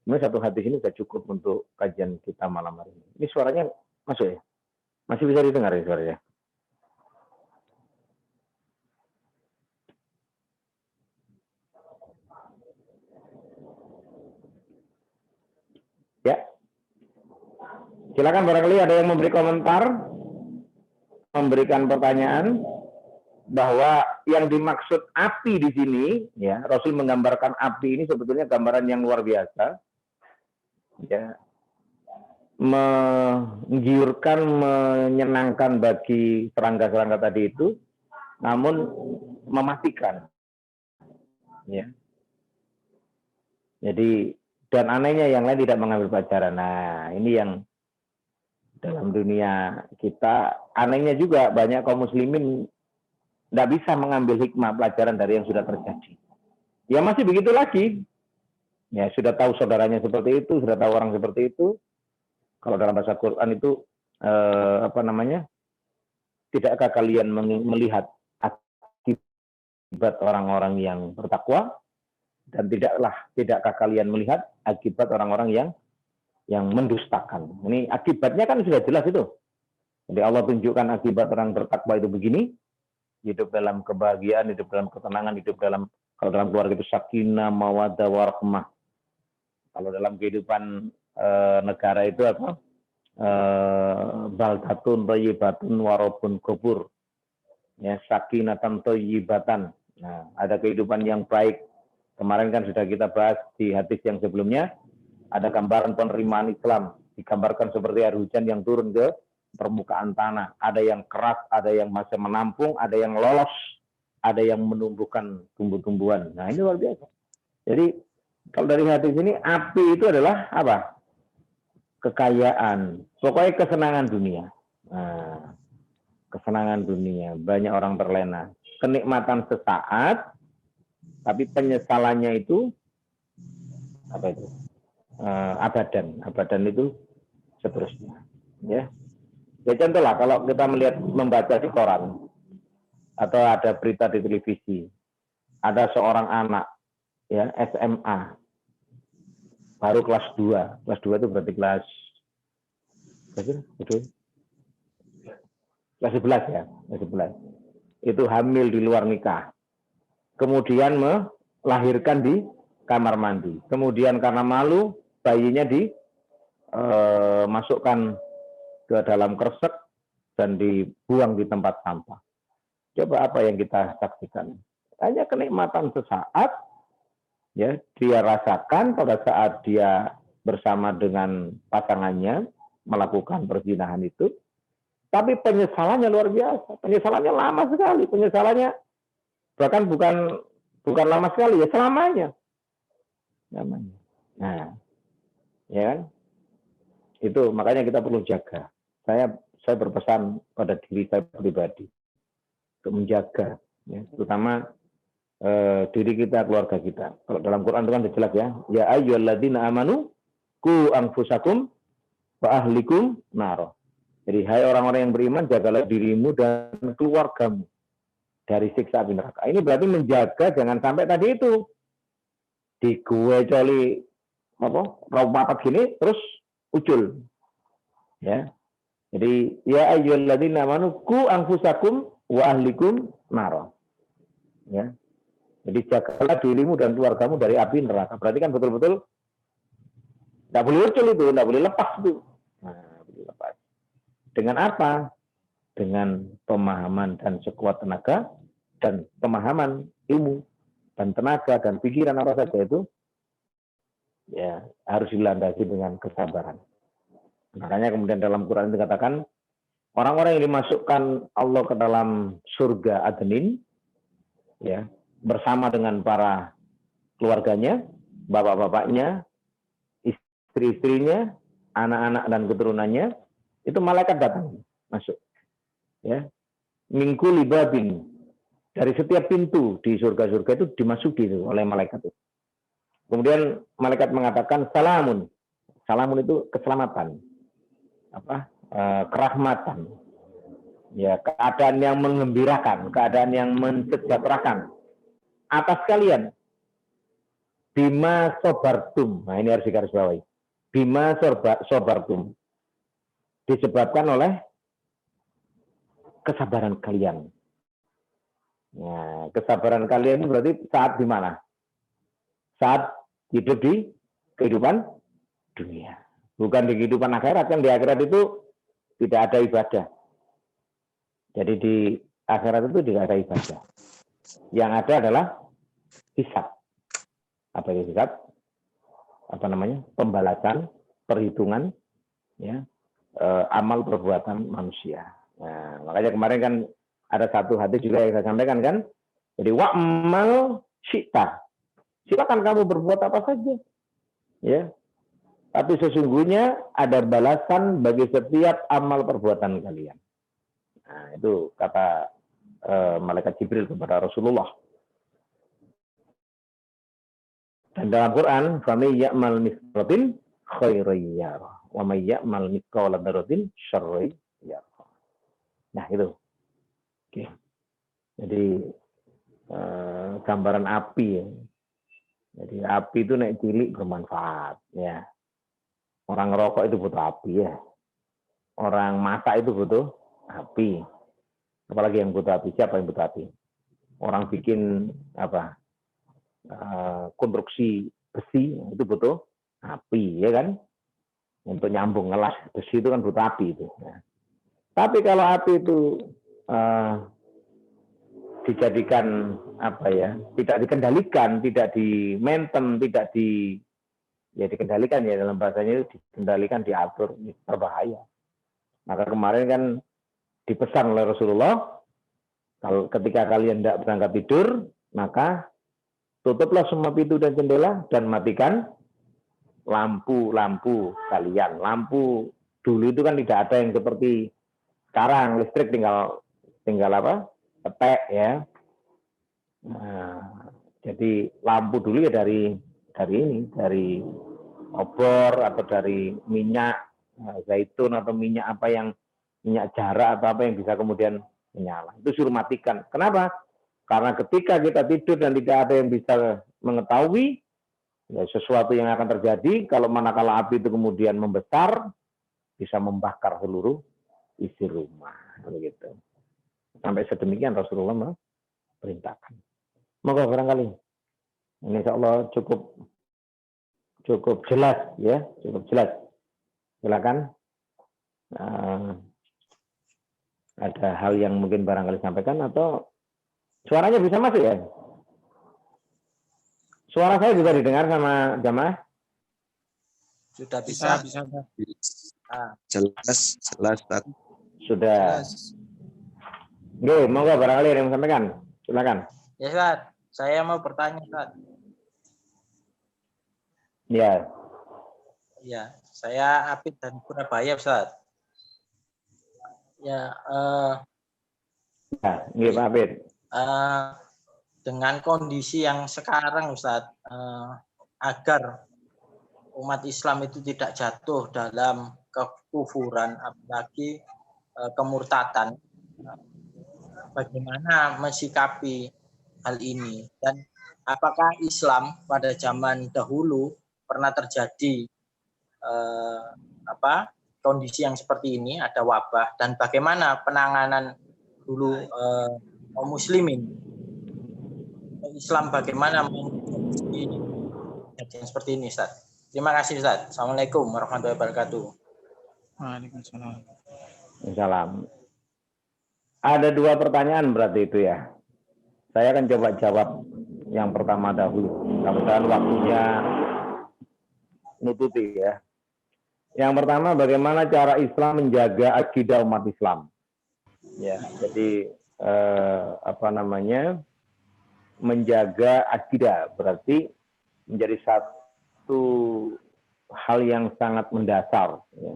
S1: Ini satu hadis ini sudah cukup untuk kajian kita malam hari ini. Ini suaranya masuk ya? Masih bisa didengar ya suaranya? Ya. Silakan barangkali ada yang memberi komentar, memberikan pertanyaan, bahwa yang dimaksud api di sini, ya Rasul menggambarkan api ini sebetulnya gambaran yang luar biasa, ya, menggiurkan, menyenangkan bagi serangga-serangga tadi itu, namun mematikan, ya. Jadi dan anehnya yang lain tidak mengambil pelajaran. Nah, ini yang dalam dunia kita anehnya juga banyak kaum muslimin tidak bisa mengambil hikmah pelajaran dari yang sudah terjadi. Ya masih begitu lagi. Ya sudah tahu saudaranya seperti itu, sudah tahu orang seperti itu. Kalau dalam bahasa Quran itu tidakkah kalian melihat akibat orang-orang yang bertakwa, dan tidakkah kalian melihat akibat orang-orang yang mendustakan. Ini akibatnya kan sudah jelas itu. Jadi Allah tunjukkan akibat orang bertakwa itu begini, hidup dalam kebahagiaan, hidup dalam ketenangan, hidup dalam, kalau dalam keluarga itu sakinah, mawaddah, warahmah. Kalau dalam kehidupan negara itu apa? Baldatun thayyibatun warabun ghafur. Ya, sakinatan thayyibatan. Nah, ada kehidupan yang baik. Kemarin kan sudah kita bahas di hadis yang sebelumnya, ada gambaran penerimaan Islam, digambarkan seperti air hujan yang turun ke permukaan tanah. Ada yang keras, ada yang masih menampung, ada yang lolos, ada yang menumbuhkan tumbuh-tumbuhan. Nah, ini luar biasa. Jadi kalau dari hadis ini, api itu adalah apa? Kekayaan, pokoknya kesenangan dunia. Nah, kesenangan dunia, banyak orang terlena. Kenikmatan sesaat, tapi penyesalannya itu apa itu? Abadan itu seterusnya. Ya, ya contohlah kalau kita melihat, membaca di koran atau ada berita di televisi, ada seorang anak ya SMA baru kelas 2 itu berarti kelas 11 ya, kelas 11. Itu hamil di luar nikah. Kemudian melahirkan di kamar mandi. Kemudian karena malu, bayinya dimasukkan ke dalam kresek dan dibuang di tempat sampah. Coba apa yang kita saksikan? Hanya kenikmatan sesaat, ya dia rasakan pada saat dia bersama dengan pasangannya melakukan perzinahan itu, tapi penyesalannya luar biasa. Penyesalannya lama sekali. Penyesalannya bahkan bukan lama sekali, ya selamanya. Nah, ya kan? Itu makanya kita perlu jaga. Saya berpesan pada diri saya pribadi untuk menjaga, ya, terutama diri kita, keluarga kita. Kalau dalam Quran itu kan jelas ya, ya ayyuhalladzina amanu qu anfusakum wa ahlikum nar. Jadi hai orang-orang yang beriman, jagalah dirimu dan keluargamu dari siksa api neraka. Ini berarti menjaga jangan sampai tadi itu di gue coli apa gini terus ucul. Ya. Jadi ya ayyuhalladzina amanu qu anfusakum wa ahlikum nar. Ya. Jadi jagalah dirimu dan keluargamu dari api neraka. Berarti kan betul-betul tidak boleh ucul itu, tidak boleh lepas itu. Nah, boleh lepas. Dengan apa? Dengan pemahaman dan sekuat tenaga dan pemahaman ilmu dan tenaga dan pikiran apa saja itu, ya harus dilandasi dengan kesabaran. Makanya kemudian dalam Quran dikatakan orang-orang yang dimasukkan Allah ke dalam surga Adnin, ya bersama dengan para keluarganya, bapak-bapaknya, istri-istrinya, anak-anak dan keturunannya, itu malaikat datang masuk, ya minggu libabin, dari setiap pintu di surga-surga itu dimasuki oleh malaikat itu. Kemudian malaikat mengatakan salamun itu keselamatan, kerahmatan, ya keadaan yang mengembirakan, keadaan yang mensejahterakan atas kalian. Bima sobartum, nah ini harus digarisbawahi. Bima sobartum, disebabkan oleh kesabaran kalian. Nah, kesabaran kalian itu berarti saat di mana? Saat hidup di kehidupan dunia. Bukan di kehidupan akhirat, kan di akhirat itu tidak ada ibadah. Jadi di akhirat itu tidak ada ibadah. Yang ada adalah hisab. Apa itu hisab? Apa namanya? Pembalasan, perhitungan, ya, amal perbuatan manusia. Nah, makanya kemarin kan ada satu hadis juga yang saya sampaikan kan. Jadi wa'mal syi'ta. Silakan kamu berbuat apa saja. Ya. Tapi sesungguhnya ada balasan bagi setiap amal perbuatan kalian. Nah, itu kata malaikat Jibril kepada Rasulullah. Dan dalam Quran, "Faman ya'mal mithqala khairan yarah, wa may ya'mal mithqala dzarratin syarran yarah." Nah, itu. Oke. Jadi gambaran api ya. Jadi api itu naik cilik bermanfaat ya. Orang ngerokok itu butuh api ya. Orang masak itu butuh api. Apalagi yang butuh api? Siapa yang butuh api? Orang bikin apa? Konstruksi besi itu butuh api, ya kan? Untuk nyambung ngelas besi itu kan butuh api itu. Ya. Tapi kalau api itu dijadikan apa ya? Tidak dikendalikan, tidak di maintain, tidak dikendalikan ya, dalam bahasanya itu dikendalikan, diatur, ini berbahaya. Maka kemarin kan dipesan oleh Rasulullah, kalau ketika kalian tidak berangkat tidur, maka tutuplah semua pintu dan jendela dan matikan lampu-lampu kalian. Lampu dulu itu kan tidak ada yang seperti sekarang, listrik tinggal apa? Petek ya. Nah, jadi lampu dulu ya dari obor atau dari minyak zaitun atau minyak apa yang minyak jarak atau apa yang bisa kemudian menyala. Itu suruh matikan. Kenapa? Karena ketika kita tidur dan tidak ada yang bisa mengetahui ya, sesuatu yang akan terjadi, kalau manakala api itu kemudian membesar, bisa membakar seluruh isi rumah. Begitu. Sampai sedemikian Rasulullah memerintahkan. Moga barangkali ini insya Allah cukup jelas ya, cukup jelas. Silakan. Ada hal yang mungkin barangkali sampaikan atau suaranya bisa masuk ya? Suara saya bisa didengar sama jamaah?
S2: Sudah bisa.
S3: Jelas.
S1: Sudah. Oke, monggo barangkali ada yang sampaikan. Silakan.
S2: Ya, Ustaz. Saya mau bertanya, Ustaz.
S1: Ya.
S2: Ya, saya Apit dan Surabaya, Ustaz. Ya,
S1: Pak Apit.
S2: Dengan kondisi yang sekarang, Ustaz, agar umat Islam itu tidak jatuh dalam kekufuran, apalagi kemurtatan, bagaimana mensikapi hal ini? Dan apakah Islam pada zaman dahulu pernah terjadi kondisi yang seperti ini, ada wabah, dan bagaimana penanganan dulu kaum muslimin? Islam bagaimana menghadapi kejadian seperti ini, Ustaz? Terima kasih, Ustaz. Assalamualaikum warahmatullahi wabarakatuh.
S4: Waalaikumsalam.
S1: Salam. Ada dua pertanyaan berarti itu ya. Saya akan coba jawab yang pertama dahulu. Kemudian waktunya nututi ya. Yang pertama, bagaimana cara Islam menjaga akidah umat Islam? Ya, jadi menjaga akidah berarti menjadi satu hal yang sangat mendasar. Ya.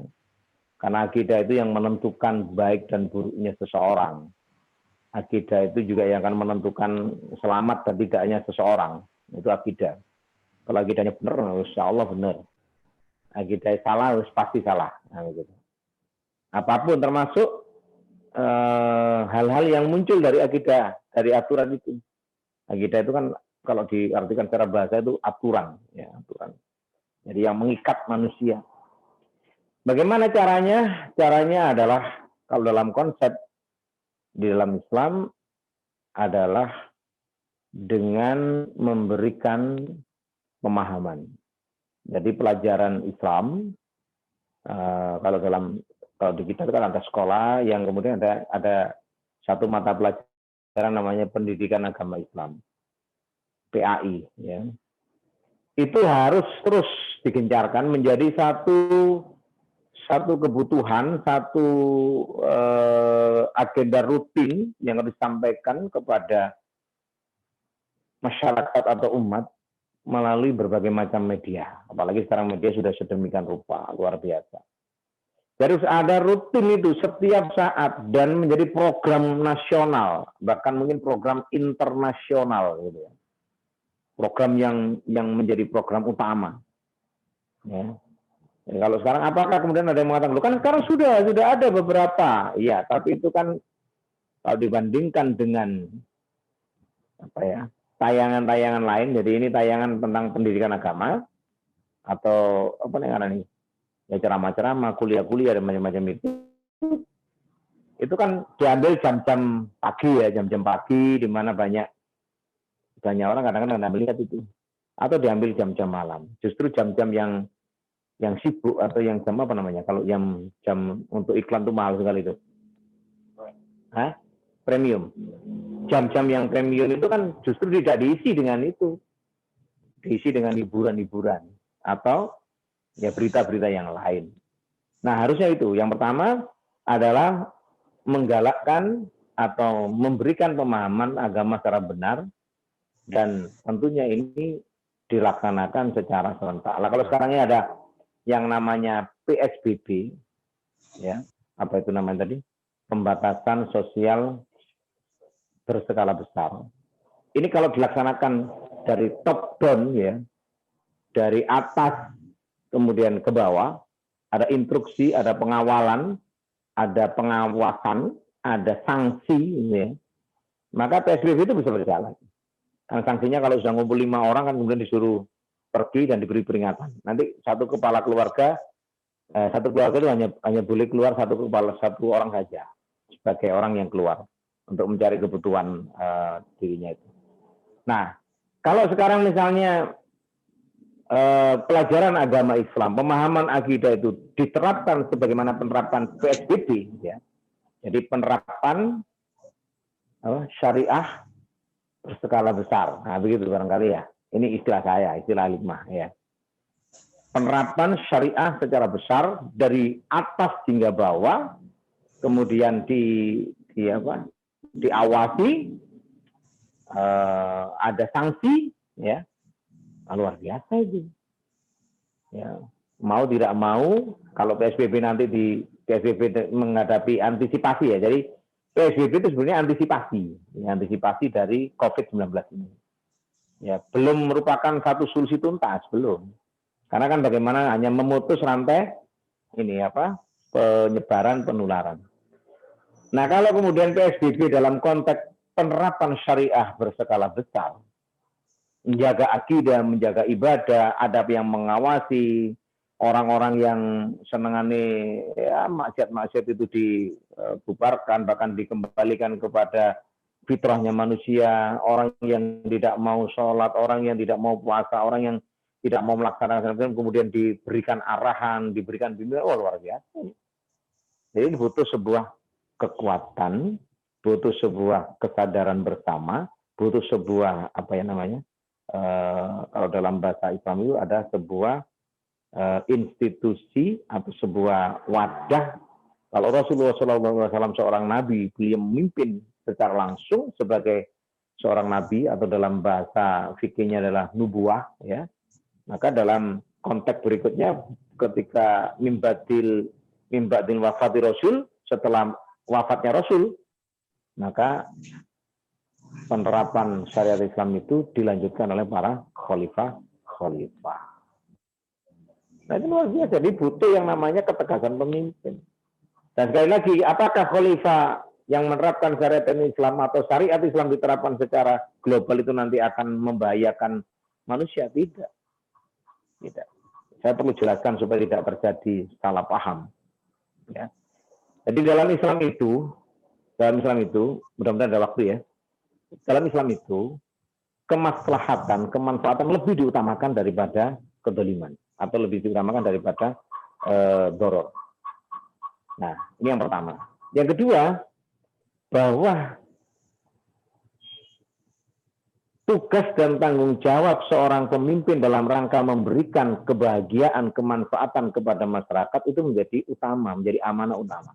S1: Karena akidah itu yang menentukan baik dan buruknya seseorang. Akidah itu juga yang akan menentukan selamat dan tidaknya seseorang. Itu akidah. Kalau akidahnya benar, insya Allah benar. Akidah salah, pasti salah. Nah, gitu. Apapun termasuk hal-hal yang muncul dari akidah, dari aturan itu. Akidah itu kan kalau diartikan secara bahasa itu aturan, ya, aturan. Jadi yang mengikat manusia. Bagaimana caranya? Caranya adalah kalau dalam konsep di dalam Islam adalah dengan memberikan pemahaman. Jadi pelajaran Islam kalau di kita itu kan ada sekolah yang kemudian ada satu mata pelajaran namanya Pendidikan Agama Islam, PAI. Ya. Itu harus terus digencarkan menjadi satu kebutuhan, satu agenda rutin yang harus disampaikan kepada masyarakat atau umat melalui berbagai macam media. Apalagi sekarang media sudah sedemikian rupa, luar biasa. Jadi harus ada rutin itu setiap saat dan menjadi program nasional, bahkan mungkin program internasional gitu ya. Program yang menjadi program utama. Ya. Jadi kalau sekarang apakah kemudian ada yang mengatakan, kan sekarang sudah ada beberapa, ya, tapi itu kan kalau dibandingkan dengan tayangan-tayangan lain, jadi ini tayangan tentang pendidikan agama atau apa namanya ini, ya ceramah-ceramah, kuliah-kuliah dan macam-macam itu itu kan diambil jam-jam pagi ya, jam-jam pagi di mana banyak orang kadang-kadang nggak melihat itu, atau diambil jam-jam malam. Justru jam-jam yang sibuk atau yang jam apa namanya? Kalau jam untuk iklan tuh mahal sekali itu. Hah? Premium. Jam-jam yang premium itu kan justru tidak diisi dengan itu. Diisi dengan hiburan-hiburan atau ya berita-berita yang lain. Nah, harusnya itu. Yang pertama adalah menggalakkan atau memberikan pemahaman agama secara benar, dan tentunya ini dilaksanakan secara serentak. Nah, kalau sekarang ini ada yang namanya PSBB, ya, apa itu namanya tadi? Pembatasan sosial berskala besar. Ini kalau dilaksanakan dari top down, ya, dari atas kemudian ke bawah, ada instruksi, ada pengawalan, ada pengawasan, ada sanksi, ya, maka PSBB itu bisa berjalan. Karena sanksinya kalau sudah ngumpul 5 orang kan kemudian disuruh pergi dan diberi peringatan. Nanti satu kepala keluarga, satu keluarga itu hanya boleh keluar satu orang saja sebagai orang yang keluar untuk mencari kebutuhan dirinya itu. Nah, kalau sekarang misalnya pelajaran agama Islam, pemahaman akidah itu diterapkan sebagaimana penerapan PSBB, ya. Jadi penerapan syariah berskala besar. Nah, begitu barangkali ya. Ini istilah saya, istilah hikmah, ya. Penerapan syariah secara besar dari atas hingga bawah, kemudian diawasi, ada sanksi, ya. Luar biasa itu. Ya, mau tidak mau, kalau PSBB nanti PSBB menghadapi antisipasi, ya. Jadi PSBB itu sebenarnya antisipasi dari COVID-19 ini. Ya, belum merupakan satu solusi tuntas, belum. Karena kan bagaimana hanya memutus rantai penyebaran penularan. Nah, kalau kemudian PSBB dalam konteks penerapan syariah berskala besar, menjaga akidah, menjaga ibadah, adab yang mengawasi, orang-orang yang senengane ya maksiat-maksiat itu dibubarkan, bahkan dikembalikan kepada fitrahnya manusia, orang yang tidak mau sholat, orang yang tidak mau puasa, orang yang tidak mau melaksanakan, kemudian diberikan arahan, diberikan bimbingan, luar biasa. Jadi ini butuh sebuah kekuatan, butuh sebuah kesadaran bersama, butuh sebuah kalau dalam bahasa Islam itu ada sebuah institusi atau sebuah wadah. Kalau Rasulullah SAW seorang nabi, beliau memimpin secara langsung sebagai seorang nabi, atau dalam bahasa fikihnya adalah nubuah, ya. Maka dalam konteks berikutnya, ketika mimbadil wafati Rasul, setelah wafatnya Rasul, maka penerapan syariat Islam itu dilanjutkan oleh para khalifah. Nah, itu luar biasa. Jadi butuh yang namanya ketegasan pemimpin. Dan sekali lagi, apakah khalifah yang menerapkan syariat Islam atau syariat Islam diterapkan secara global itu nanti akan membahayakan manusia? Tidak. Saya perlu jelaskan supaya tidak terjadi salah paham. Ya. Jadi dalam Islam itu, mudah-mudahan ada waktu ya. Dalam Islam itu, kemaslahatan, kemanfaatan lebih diutamakan daripada kedoliman, atau lebih diutamakan daripada doror. Nah, ini yang pertama. Yang kedua, bahwa tugas dan tanggung jawab seorang pemimpin dalam rangka memberikan kebahagiaan, kemanfaatan kepada masyarakat itu menjadi utama, menjadi amanah utama.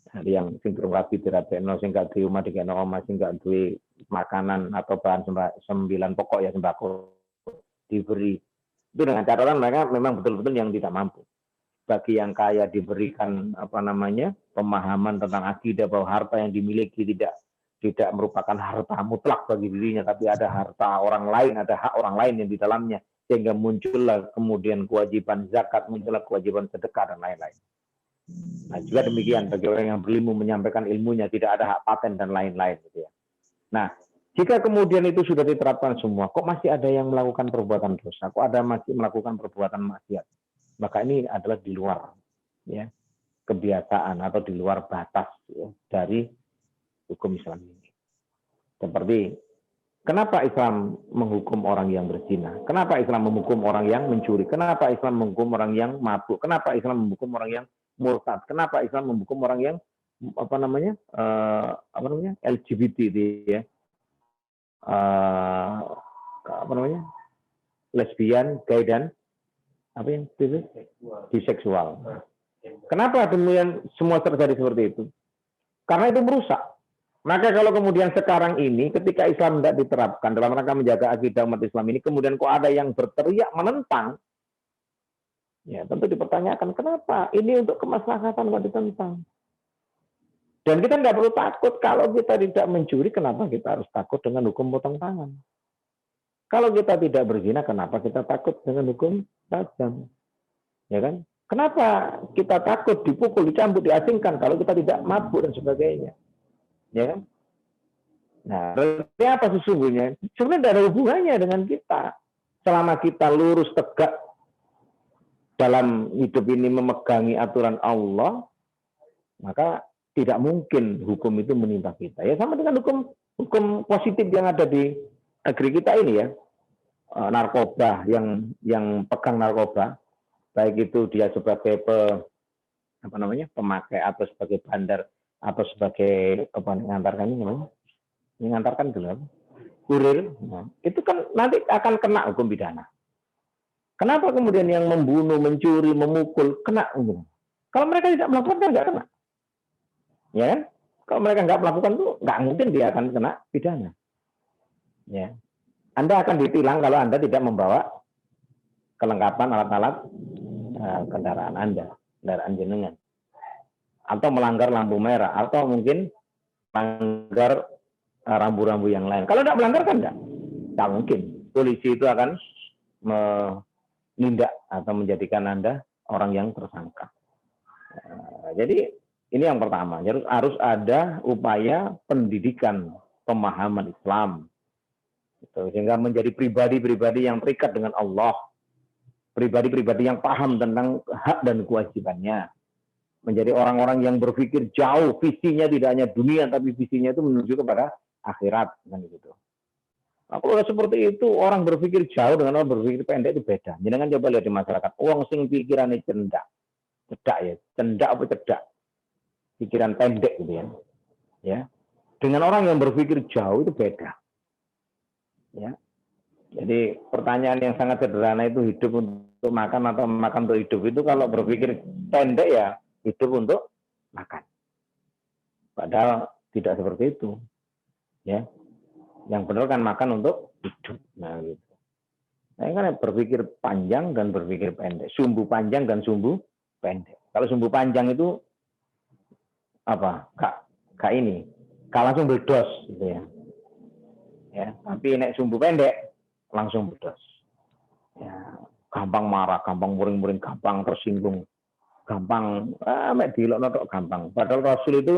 S1: Jadi yang singgung rapi dirabekno, sing gak di omah dikene omah, sing gak duwe makanan atau bahan sembilan pokok ya sembako diberi. Itu dengan catatan mereka memang betul-betul yang tidak mampu. Bagi yang kaya diberikan pemahaman tentang akidah bahwa harta yang dimiliki tidak merupakan harta mutlak bagi dirinya, tapi ada harta orang lain, ada hak orang lain yang di dalamnya, sehingga muncullah kemudian kewajiban zakat, muncullah kewajiban sedekah dan lain-lain. Nah, juga demikian bagi orang yang berilmu menyampaikan ilmunya, tidak ada hak paten dan lain-lain, gitu ya. Nah, jika kemudian itu sudah diterapkan semua, kok masih ada yang melakukan perbuatan dosa, kok ada masih melakukan perbuatan maksiat, maka ini adalah di luar, ya, kebiasaan atau di luar batas ya, dari hukum Islam ini. Seperti kenapa Islam menghukum orang yang berzina? Kenapa Islam menghukum orang yang mencuri? Kenapa Islam menghukum orang yang mabuk? Kenapa Islam menghukum orang yang murtad? Kenapa Islam menghukum orang yang LGBT itu ya? Lesbian, gay dan biseksual. Kenapa kemudian semua terjadi seperti itu? Karena itu merusak. Maka kalau kemudian sekarang ini ketika Islam tidak diterapkan dalam rangka menjaga akidah umat Islam ini, kemudian kok ada yang berteriak menentang, ya tentu dipertanyakan kenapa ini untuk kemaslahatan kok ditentang. Dan kita tidak perlu takut kalau kita tidak mencuri, kenapa kita harus takut dengan hukum potong tangan? Kalau kita tidak berzina, kenapa kita takut dengan hukum rajam? Ya kan? Kenapa kita takut dipukul, dicambuk, diasingkan kalau kita tidak mabuk dan sebagainya? Ya kan? Nah, berarti apa sesungguhnya? Sebenarnya tidak ada hubungannya dengan kita. Selama kita lurus tegak dalam hidup ini memegangi aturan Allah, maka tidak mungkin hukum itu menimpa kita. Ya sama dengan hukum positif yang ada di negeri kita ini ya, narkoba yang pegang narkoba, baik itu dia sebagai pemakai atau sebagai bandar atau sebagai mengantarkan gelap kurir, nah, itu kan nanti akan kena hukum pidana. Kenapa kemudian yang membunuh, mencuri, memukul kena hukum? Kalau mereka tidak melakukan kan nggak kena, ya kan? Kalau mereka nggak melakukan tuh nggak mungkin dia akan kena pidana. Ya, Anda akan ditilang kalau Anda tidak membawa kelengkapan alat-alat kendaraan Anda, kendaraan jenengan, atau melanggar lampu merah, atau mungkin melanggar rambu-rambu yang lain. Kalau tidak melanggar kan nggak mungkin. Polisi itu akan menindak atau menjadikan Anda orang yang tersangka. Jadi ini yang pertama, harus ada upaya pendidikan pemahaman Islam, sehingga menjadi pribadi-pribadi yang terikat dengan Allah, pribadi-pribadi yang paham tentang hak dan kewajibannya, menjadi orang-orang yang berpikir jauh, visinya tidak hanya dunia, tapi visinya itu menuju kepada akhirat, kan gitu. Nah, kalau seperti itu, orang berpikir jauh dengan orang berpikir pendek itu beda. Jangan coba lihat di masyarakat, orang sing pikirannya cendak ya, cendak apa cedak, pikiran pendek gitu ya. Dengan orang yang berpikir jauh itu beda. Ya. Jadi pertanyaan yang sangat sederhana itu hidup untuk makan atau makan untuk hidup itu kalau berpikir pendek ya hidup untuk makan. Padahal tidak seperti itu. Ya. Yang benar kan makan untuk hidup. Nah, gitu. Nah, kan berpikir panjang dan berpikir pendek. Sumbu panjang dan sumbu pendek. Kalau sumbu panjang itu apa? Kak ini. Langsung berdos gitu ya. Ya, tapi nek sumbu pendek langsung berdos. Ya, gampang marah, gampang muring-muring, gampang tersinggung, gampang mek dilokno tok gampang. Padahal Rasul itu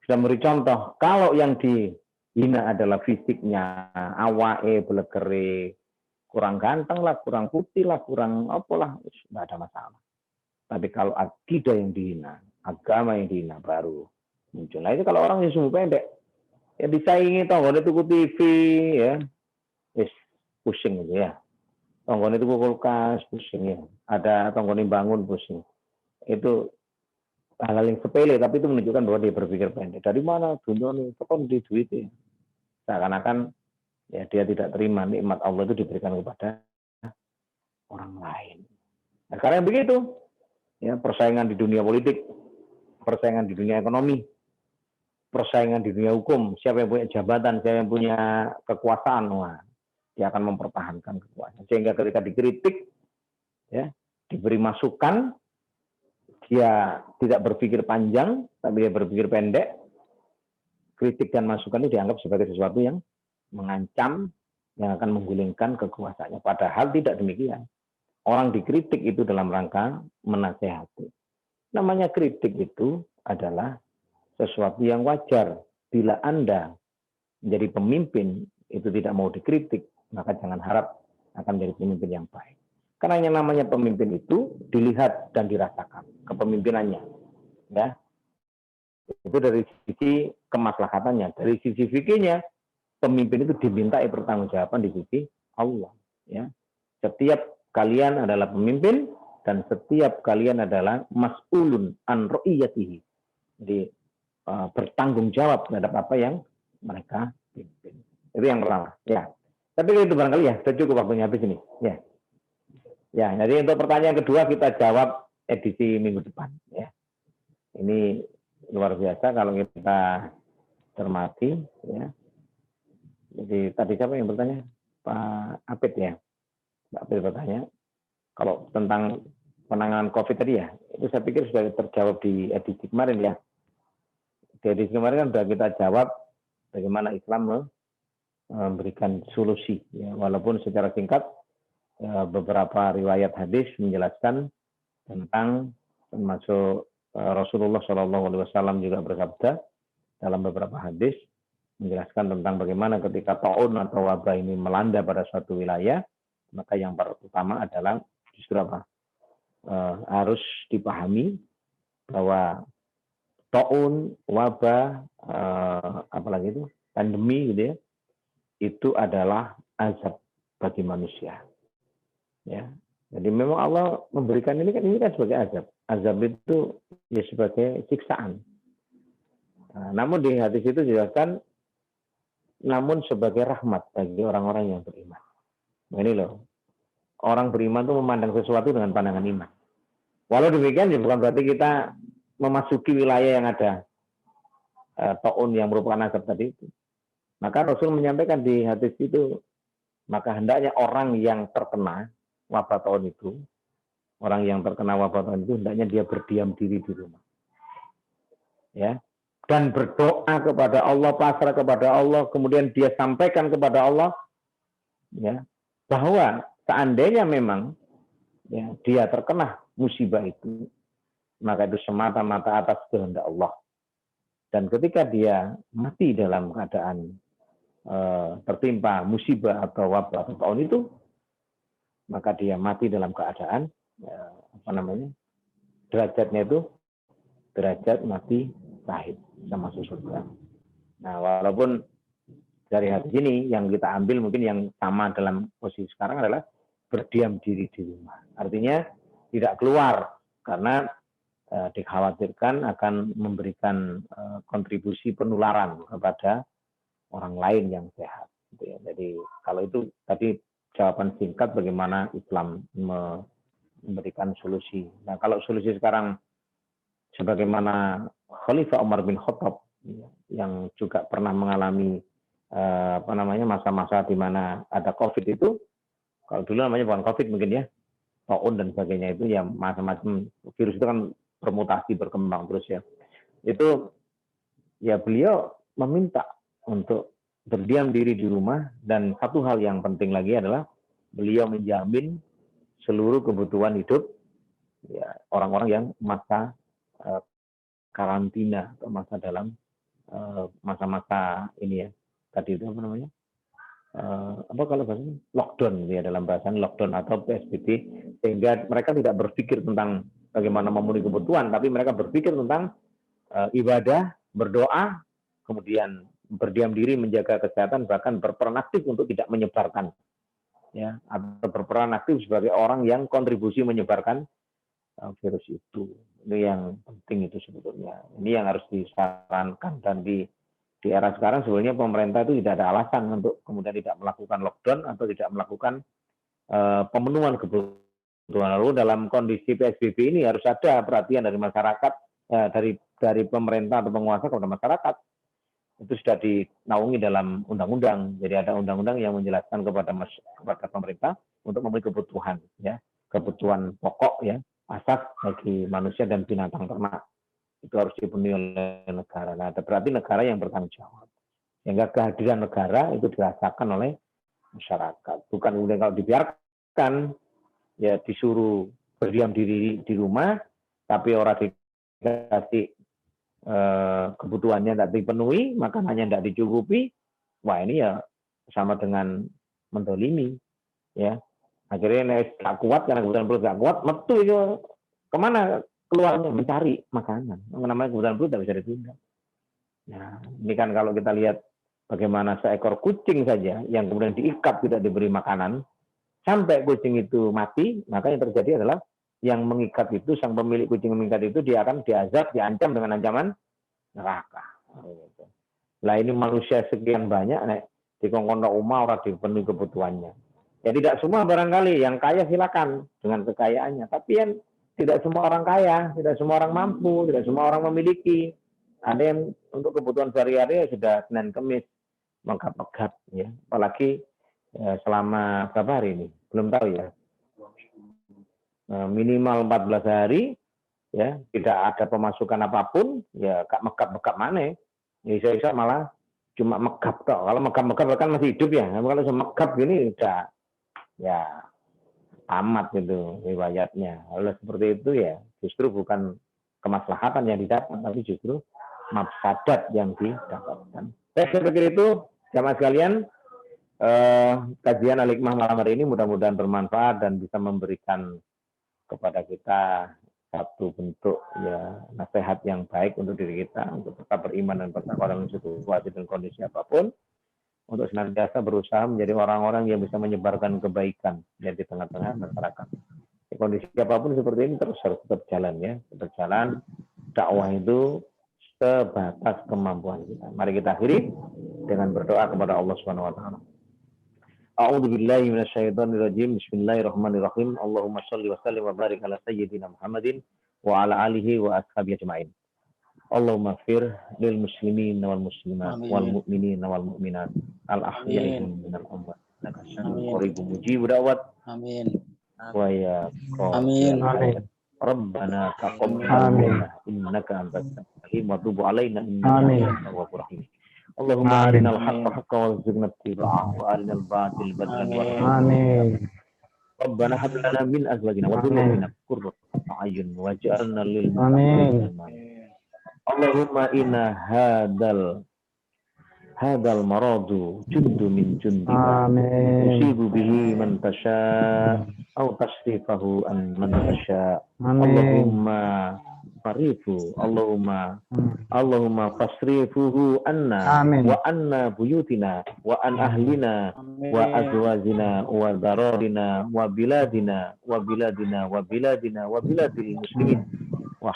S1: sudah memberi contoh, kalau yang dihina adalah fisiknya, awake belegere, kurang ganteng lah, kurang putih lah, kurang apalah, enggak ada masalah. Tapi kalau akidah yang dihina, agama yang dihina baru muncul. Nah itu kalau orang yang sumbu pendek, ya disaingi tonggone tuku TV ya. Pusing gitu ya. Tonggone tuku kulkas pusing ya. Ada tonggone bangun pusing. Itu hal-hal yang sepele tapi itu menunjukkan bahwa dia berpikir pendek. Dari mana dunia ini tekon di duit ya. Seakan-akan ya dia tidak terima nikmat Allah itu diberikan kepada orang lain. Nah, sekarang begitu. Ya, persaingan di dunia politik, persaingan di dunia ekonomi, persaingan di dunia hukum, siapa yang punya jabatan, siapa yang punya kekuasaan, wah, dia akan mempertahankan kekuasaan. Sehingga ketika dikritik, ya, diberi masukan, dia tidak berpikir panjang, tapi dia berpikir pendek. Kritik dan masukan itu dianggap sebagai sesuatu yang mengancam, yang akan menggulingkan kekuasaannya. Padahal tidak demikian. Orang dikritik itu dalam rangka menasehati. Namanya kritik itu adalah sesuatu yang wajar. Bila Anda menjadi pemimpin itu tidak mau dikritik, maka jangan harap akan menjadi pemimpin yang baik. Karena yang namanya pemimpin itu dilihat dan dirasakan. kepemimpinannya, ya. Itu dari sisi kemaslahatannya. Dari sisi fikihnya, pemimpin itu dimintai pertanggungjawaban di sisi Allah, ya. Setiap kalian adalah pemimpin dan setiap kalian adalah mas'ulun an ra'iyatihi. Jadi bertanggung jawab terhadap apa yang mereka pimpin. Itu yang pertama, ya. Tapi itu barangkali ya, sudah cukup waktunya habis ini, ya. Ya, jadi untuk pertanyaan kedua kita jawab edisi minggu depan, ya. Ini luar biasa kalau kita cermati, ya. Jadi tadi siapa yang bertanya? Pak Apit ya. Pak Apit bertanya. Kalau tentang penanganan COVID tadi ya, itu saya pikir sudah terjawab di edisi kemarin ya. Di edisi kemarin kan sudah kita jawab bagaimana Islam memberikan solusi, ya. Walaupun secara singkat beberapa riwayat hadis menjelaskan tentang termasuk Rasulullah SAW juga bersabda dalam beberapa hadis menjelaskan tentang bagaimana ketika taun atau wabah ini melanda pada suatu wilayah, maka yang pertama adalah justru apa? Harus dipahami bahwa taun, wabah, apalagi itu pandemi gitu ya, itu adalah azab bagi manusia. Ya, jadi memang Allah memberikan ini kan sebagai azab. Azab itu ya sebagai siksaan. Nah, namun di hadis itu dijelaskan, namun sebagai rahmat bagi orang-orang yang beriman. Nah, ini loh, orang beriman itu memandang sesuatu dengan pandangan iman. Walau demikian, ya bukan berarti kita memasuki wilayah yang ada taun yang merupakan azab tadi itu. Maka Rasul menyampaikan di hadis itu, maka hendaknya orang yang terkena wabah tahun itu, orang yang terkena wabah tahun itu hendaknya dia berdiam diri di rumah, ya, dan berdoa kepada Allah, pasrah kepada Allah, kemudian dia sampaikan kepada Allah, ya, bahwa seandainya memang ya, dia terkena musibah itu, maka itu semata-mata atas kehendak Allah. Dan ketika dia mati dalam keadaan tertimpa musibah atau wabah atau tahun itu, maka dia mati dalam keadaan derajatnya itu derajat mati syahid, sama masuk surga. Nah, walaupun dari hadis ini yang kita ambil mungkin yang sama dalam posisi sekarang adalah berdiam diri di rumah. Artinya tidak keluar karena dikhawatirkan akan memberikan kontribusi penularan kepada orang lain yang sehat. Jadi kalau itu tadi jawaban singkat bagaimana Islam memberikan solusi. Nah, kalau solusi sekarang sebagaimana Khalifah Umar bin Khattab yang juga pernah mengalami masa-masa di mana ada COVID itu, kalau dulu namanya bukan COVID mungkin ya, taun dan sebagainya itu ya macam-macam virus itu kan bermutasi berkembang terus ya. Itu ya beliau meminta untuk berdiam diri di rumah, dan satu hal yang penting lagi adalah beliau menjamin seluruh kebutuhan hidup ya orang-orang yang masa karantina atau masa dalam masa-masa ini ya, tadi itu apa namanya, apa kalau bahasanya lockdown ya, dalam bahasan lockdown atau PSBB, sehingga mereka tidak berpikir tentang bagaimana memenuhi kebutuhan, tapi mereka berpikir tentang ibadah, berdoa, kemudian berdiam diri, menjaga kesehatan, bahkan berperan aktif untuk tidak menyebarkan, ya, atau berperan aktif sebagai orang yang kontribusi menyebarkan virus itu. Ini yang penting itu sebetulnya. Ini yang harus disarankan, dan di era sekarang sebenarnya pemerintah itu tidak ada alasan untuk kemudian tidak melakukan lockdown atau tidak melakukan pemenuhan kebutuhan. Lalu dalam kondisi PSBB ini harus ada perhatian dari masyarakat, dari pemerintah atau penguasa kepada masyarakat. Itu sudah dinaungi dalam undang-undang. Jadi ada undang-undang yang menjelaskan kepada pemerintah untuk memenuhi kebutuhan, ya, kebutuhan pokok ya, asas bagi manusia dan binatang ternak. Itu harus dipenuhi oleh negara. Nah, berarti negara yang bertanggung jawab. Sehingga kehadiran negara itu dirasakan oleh masyarakat. Bukan kemudian kalau dibiarkan ya disuruh berdiam diri di rumah, tapi orang dikasih kebutuhannya tidak dipenuhi, makanannya tidak dicukupi, wah ini ya sama dengan mendolimi, ya. Akhirnya nggak kuat karena kebutuhan perut nggak kuat, metu itu kemana keluarnya mencari makanan. Namanya kebutuhan perut tidak bisa ditunda. Nah, ini kan kalau kita lihat bagaimana seekor kucing saja yang kemudian diikat tidak diberi makanan, sampai kucing itu mati, maka yang terjadi adalah yang mengikat itu, sang pemilik kucing mengikat itu, dia akan diazab, diancam dengan ancaman neraka. Lah ini manusia sekian banyak, di kongkong umah orang dipenuhi kebutuhannya. Ya tidak semua barangkali, yang kaya silakan dengan kekayaannya, tapi yang tidak semua orang kaya, tidak semua orang mampu, tidak semua orang memiliki. Ada yang untuk kebutuhan sehari-hari sudah Senin Kemis megap-megap ya, apalagi selama berapa hari ini belum tahu ya, minimal 14 hari ya, tidak ada pemasukan apapun ya, kak megap-megap mana ya, bisa malah cuma megap toh. Kalau megap-megap kan masih hidup ya, kalau megap gini udah ya tamat gitu riwayatnya. Oleh seperti itu ya, justru bukan kemaslahatan yang didapat, tapi justru mafsadat yang didapatkan. Saya pikir itu jamaah sekalian, kajian Al-Hikmah malam hari ini mudah-mudahan bermanfaat dan bisa memberikan kepada kita satu bentuk ya nasihat yang baik untuk diri kita, untuk tetap beriman dan bertakwa dalam situasi dan kondisi apapun, untuk senantiasa berusaha menjadi orang-orang yang bisa menyebarkan kebaikan ya, di tengah-tengah masyarakat. Di kondisi apapun seperti ini terus harus tetap jalan ya, tetap jalan. Dakwah itu sebatas kemampuan kita. Mari kita akhiri dengan berdoa kepada Allah Subhanahu wa taala. A'udzu billahi minasyaitonir rajim. Bismillahirrahmanirrahim. Allahumma shalli wa sallim wa barik ala sayyidina Muhammadin wa ala alihi wa ashabihi ajma'in. Allahumma fir lil muslimin wal muslimat wal mu'minin wal mu'minat al ahya'i minal amwat. Qaribun mujibud da'wat. Amin. Wa ya
S3: Amin.
S1: Rabbana taqabbal minna innaka antas samiul wa tub alaina innaka antat tawwabur rahim. Allahumma arinal haqqa haqqan warzuqna ittiba'ahu wa arinal batil batilan warzuqna. Amin. Rabbana hab lana min azwajina wa dhurriyyatina qurrata a'yun waj'alna lil muttaqina imama. Allahumma inna hadal maradu jundu min jundika. Amin. Usibu bihi man tasha' au tasrifahu an man tasha'. Allahumma farifu, Allahumma fasrifuhu anna. Amin. Wa anna buyutina wa an ahlina. Amin. Wa azwajina wa dararina wa biladina wa biladina wa biladina wa biladil muslimin wa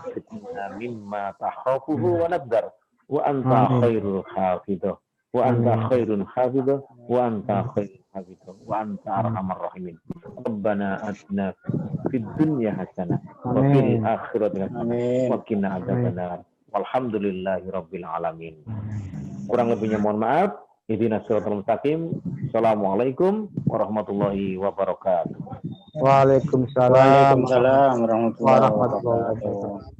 S1: fitna mimma takhafuhu wa nadar wa anta khairul hafidh wa anta khairul hafidh wa anta khairul hafidh wa anta arhamar rahimin. Rabbana atina fid dunya hasanah wa fil akhirati hasanah wa qina adzabannar. Walhamdulillahi rabbil alamin. Kurang lebihnya mohon maaf. Ihdinas siratal mustaqim. Assalamualaikum warahmatullahi wabarakatuh.
S3: Waalaikumsalam warahmatullahi wabarakatuh.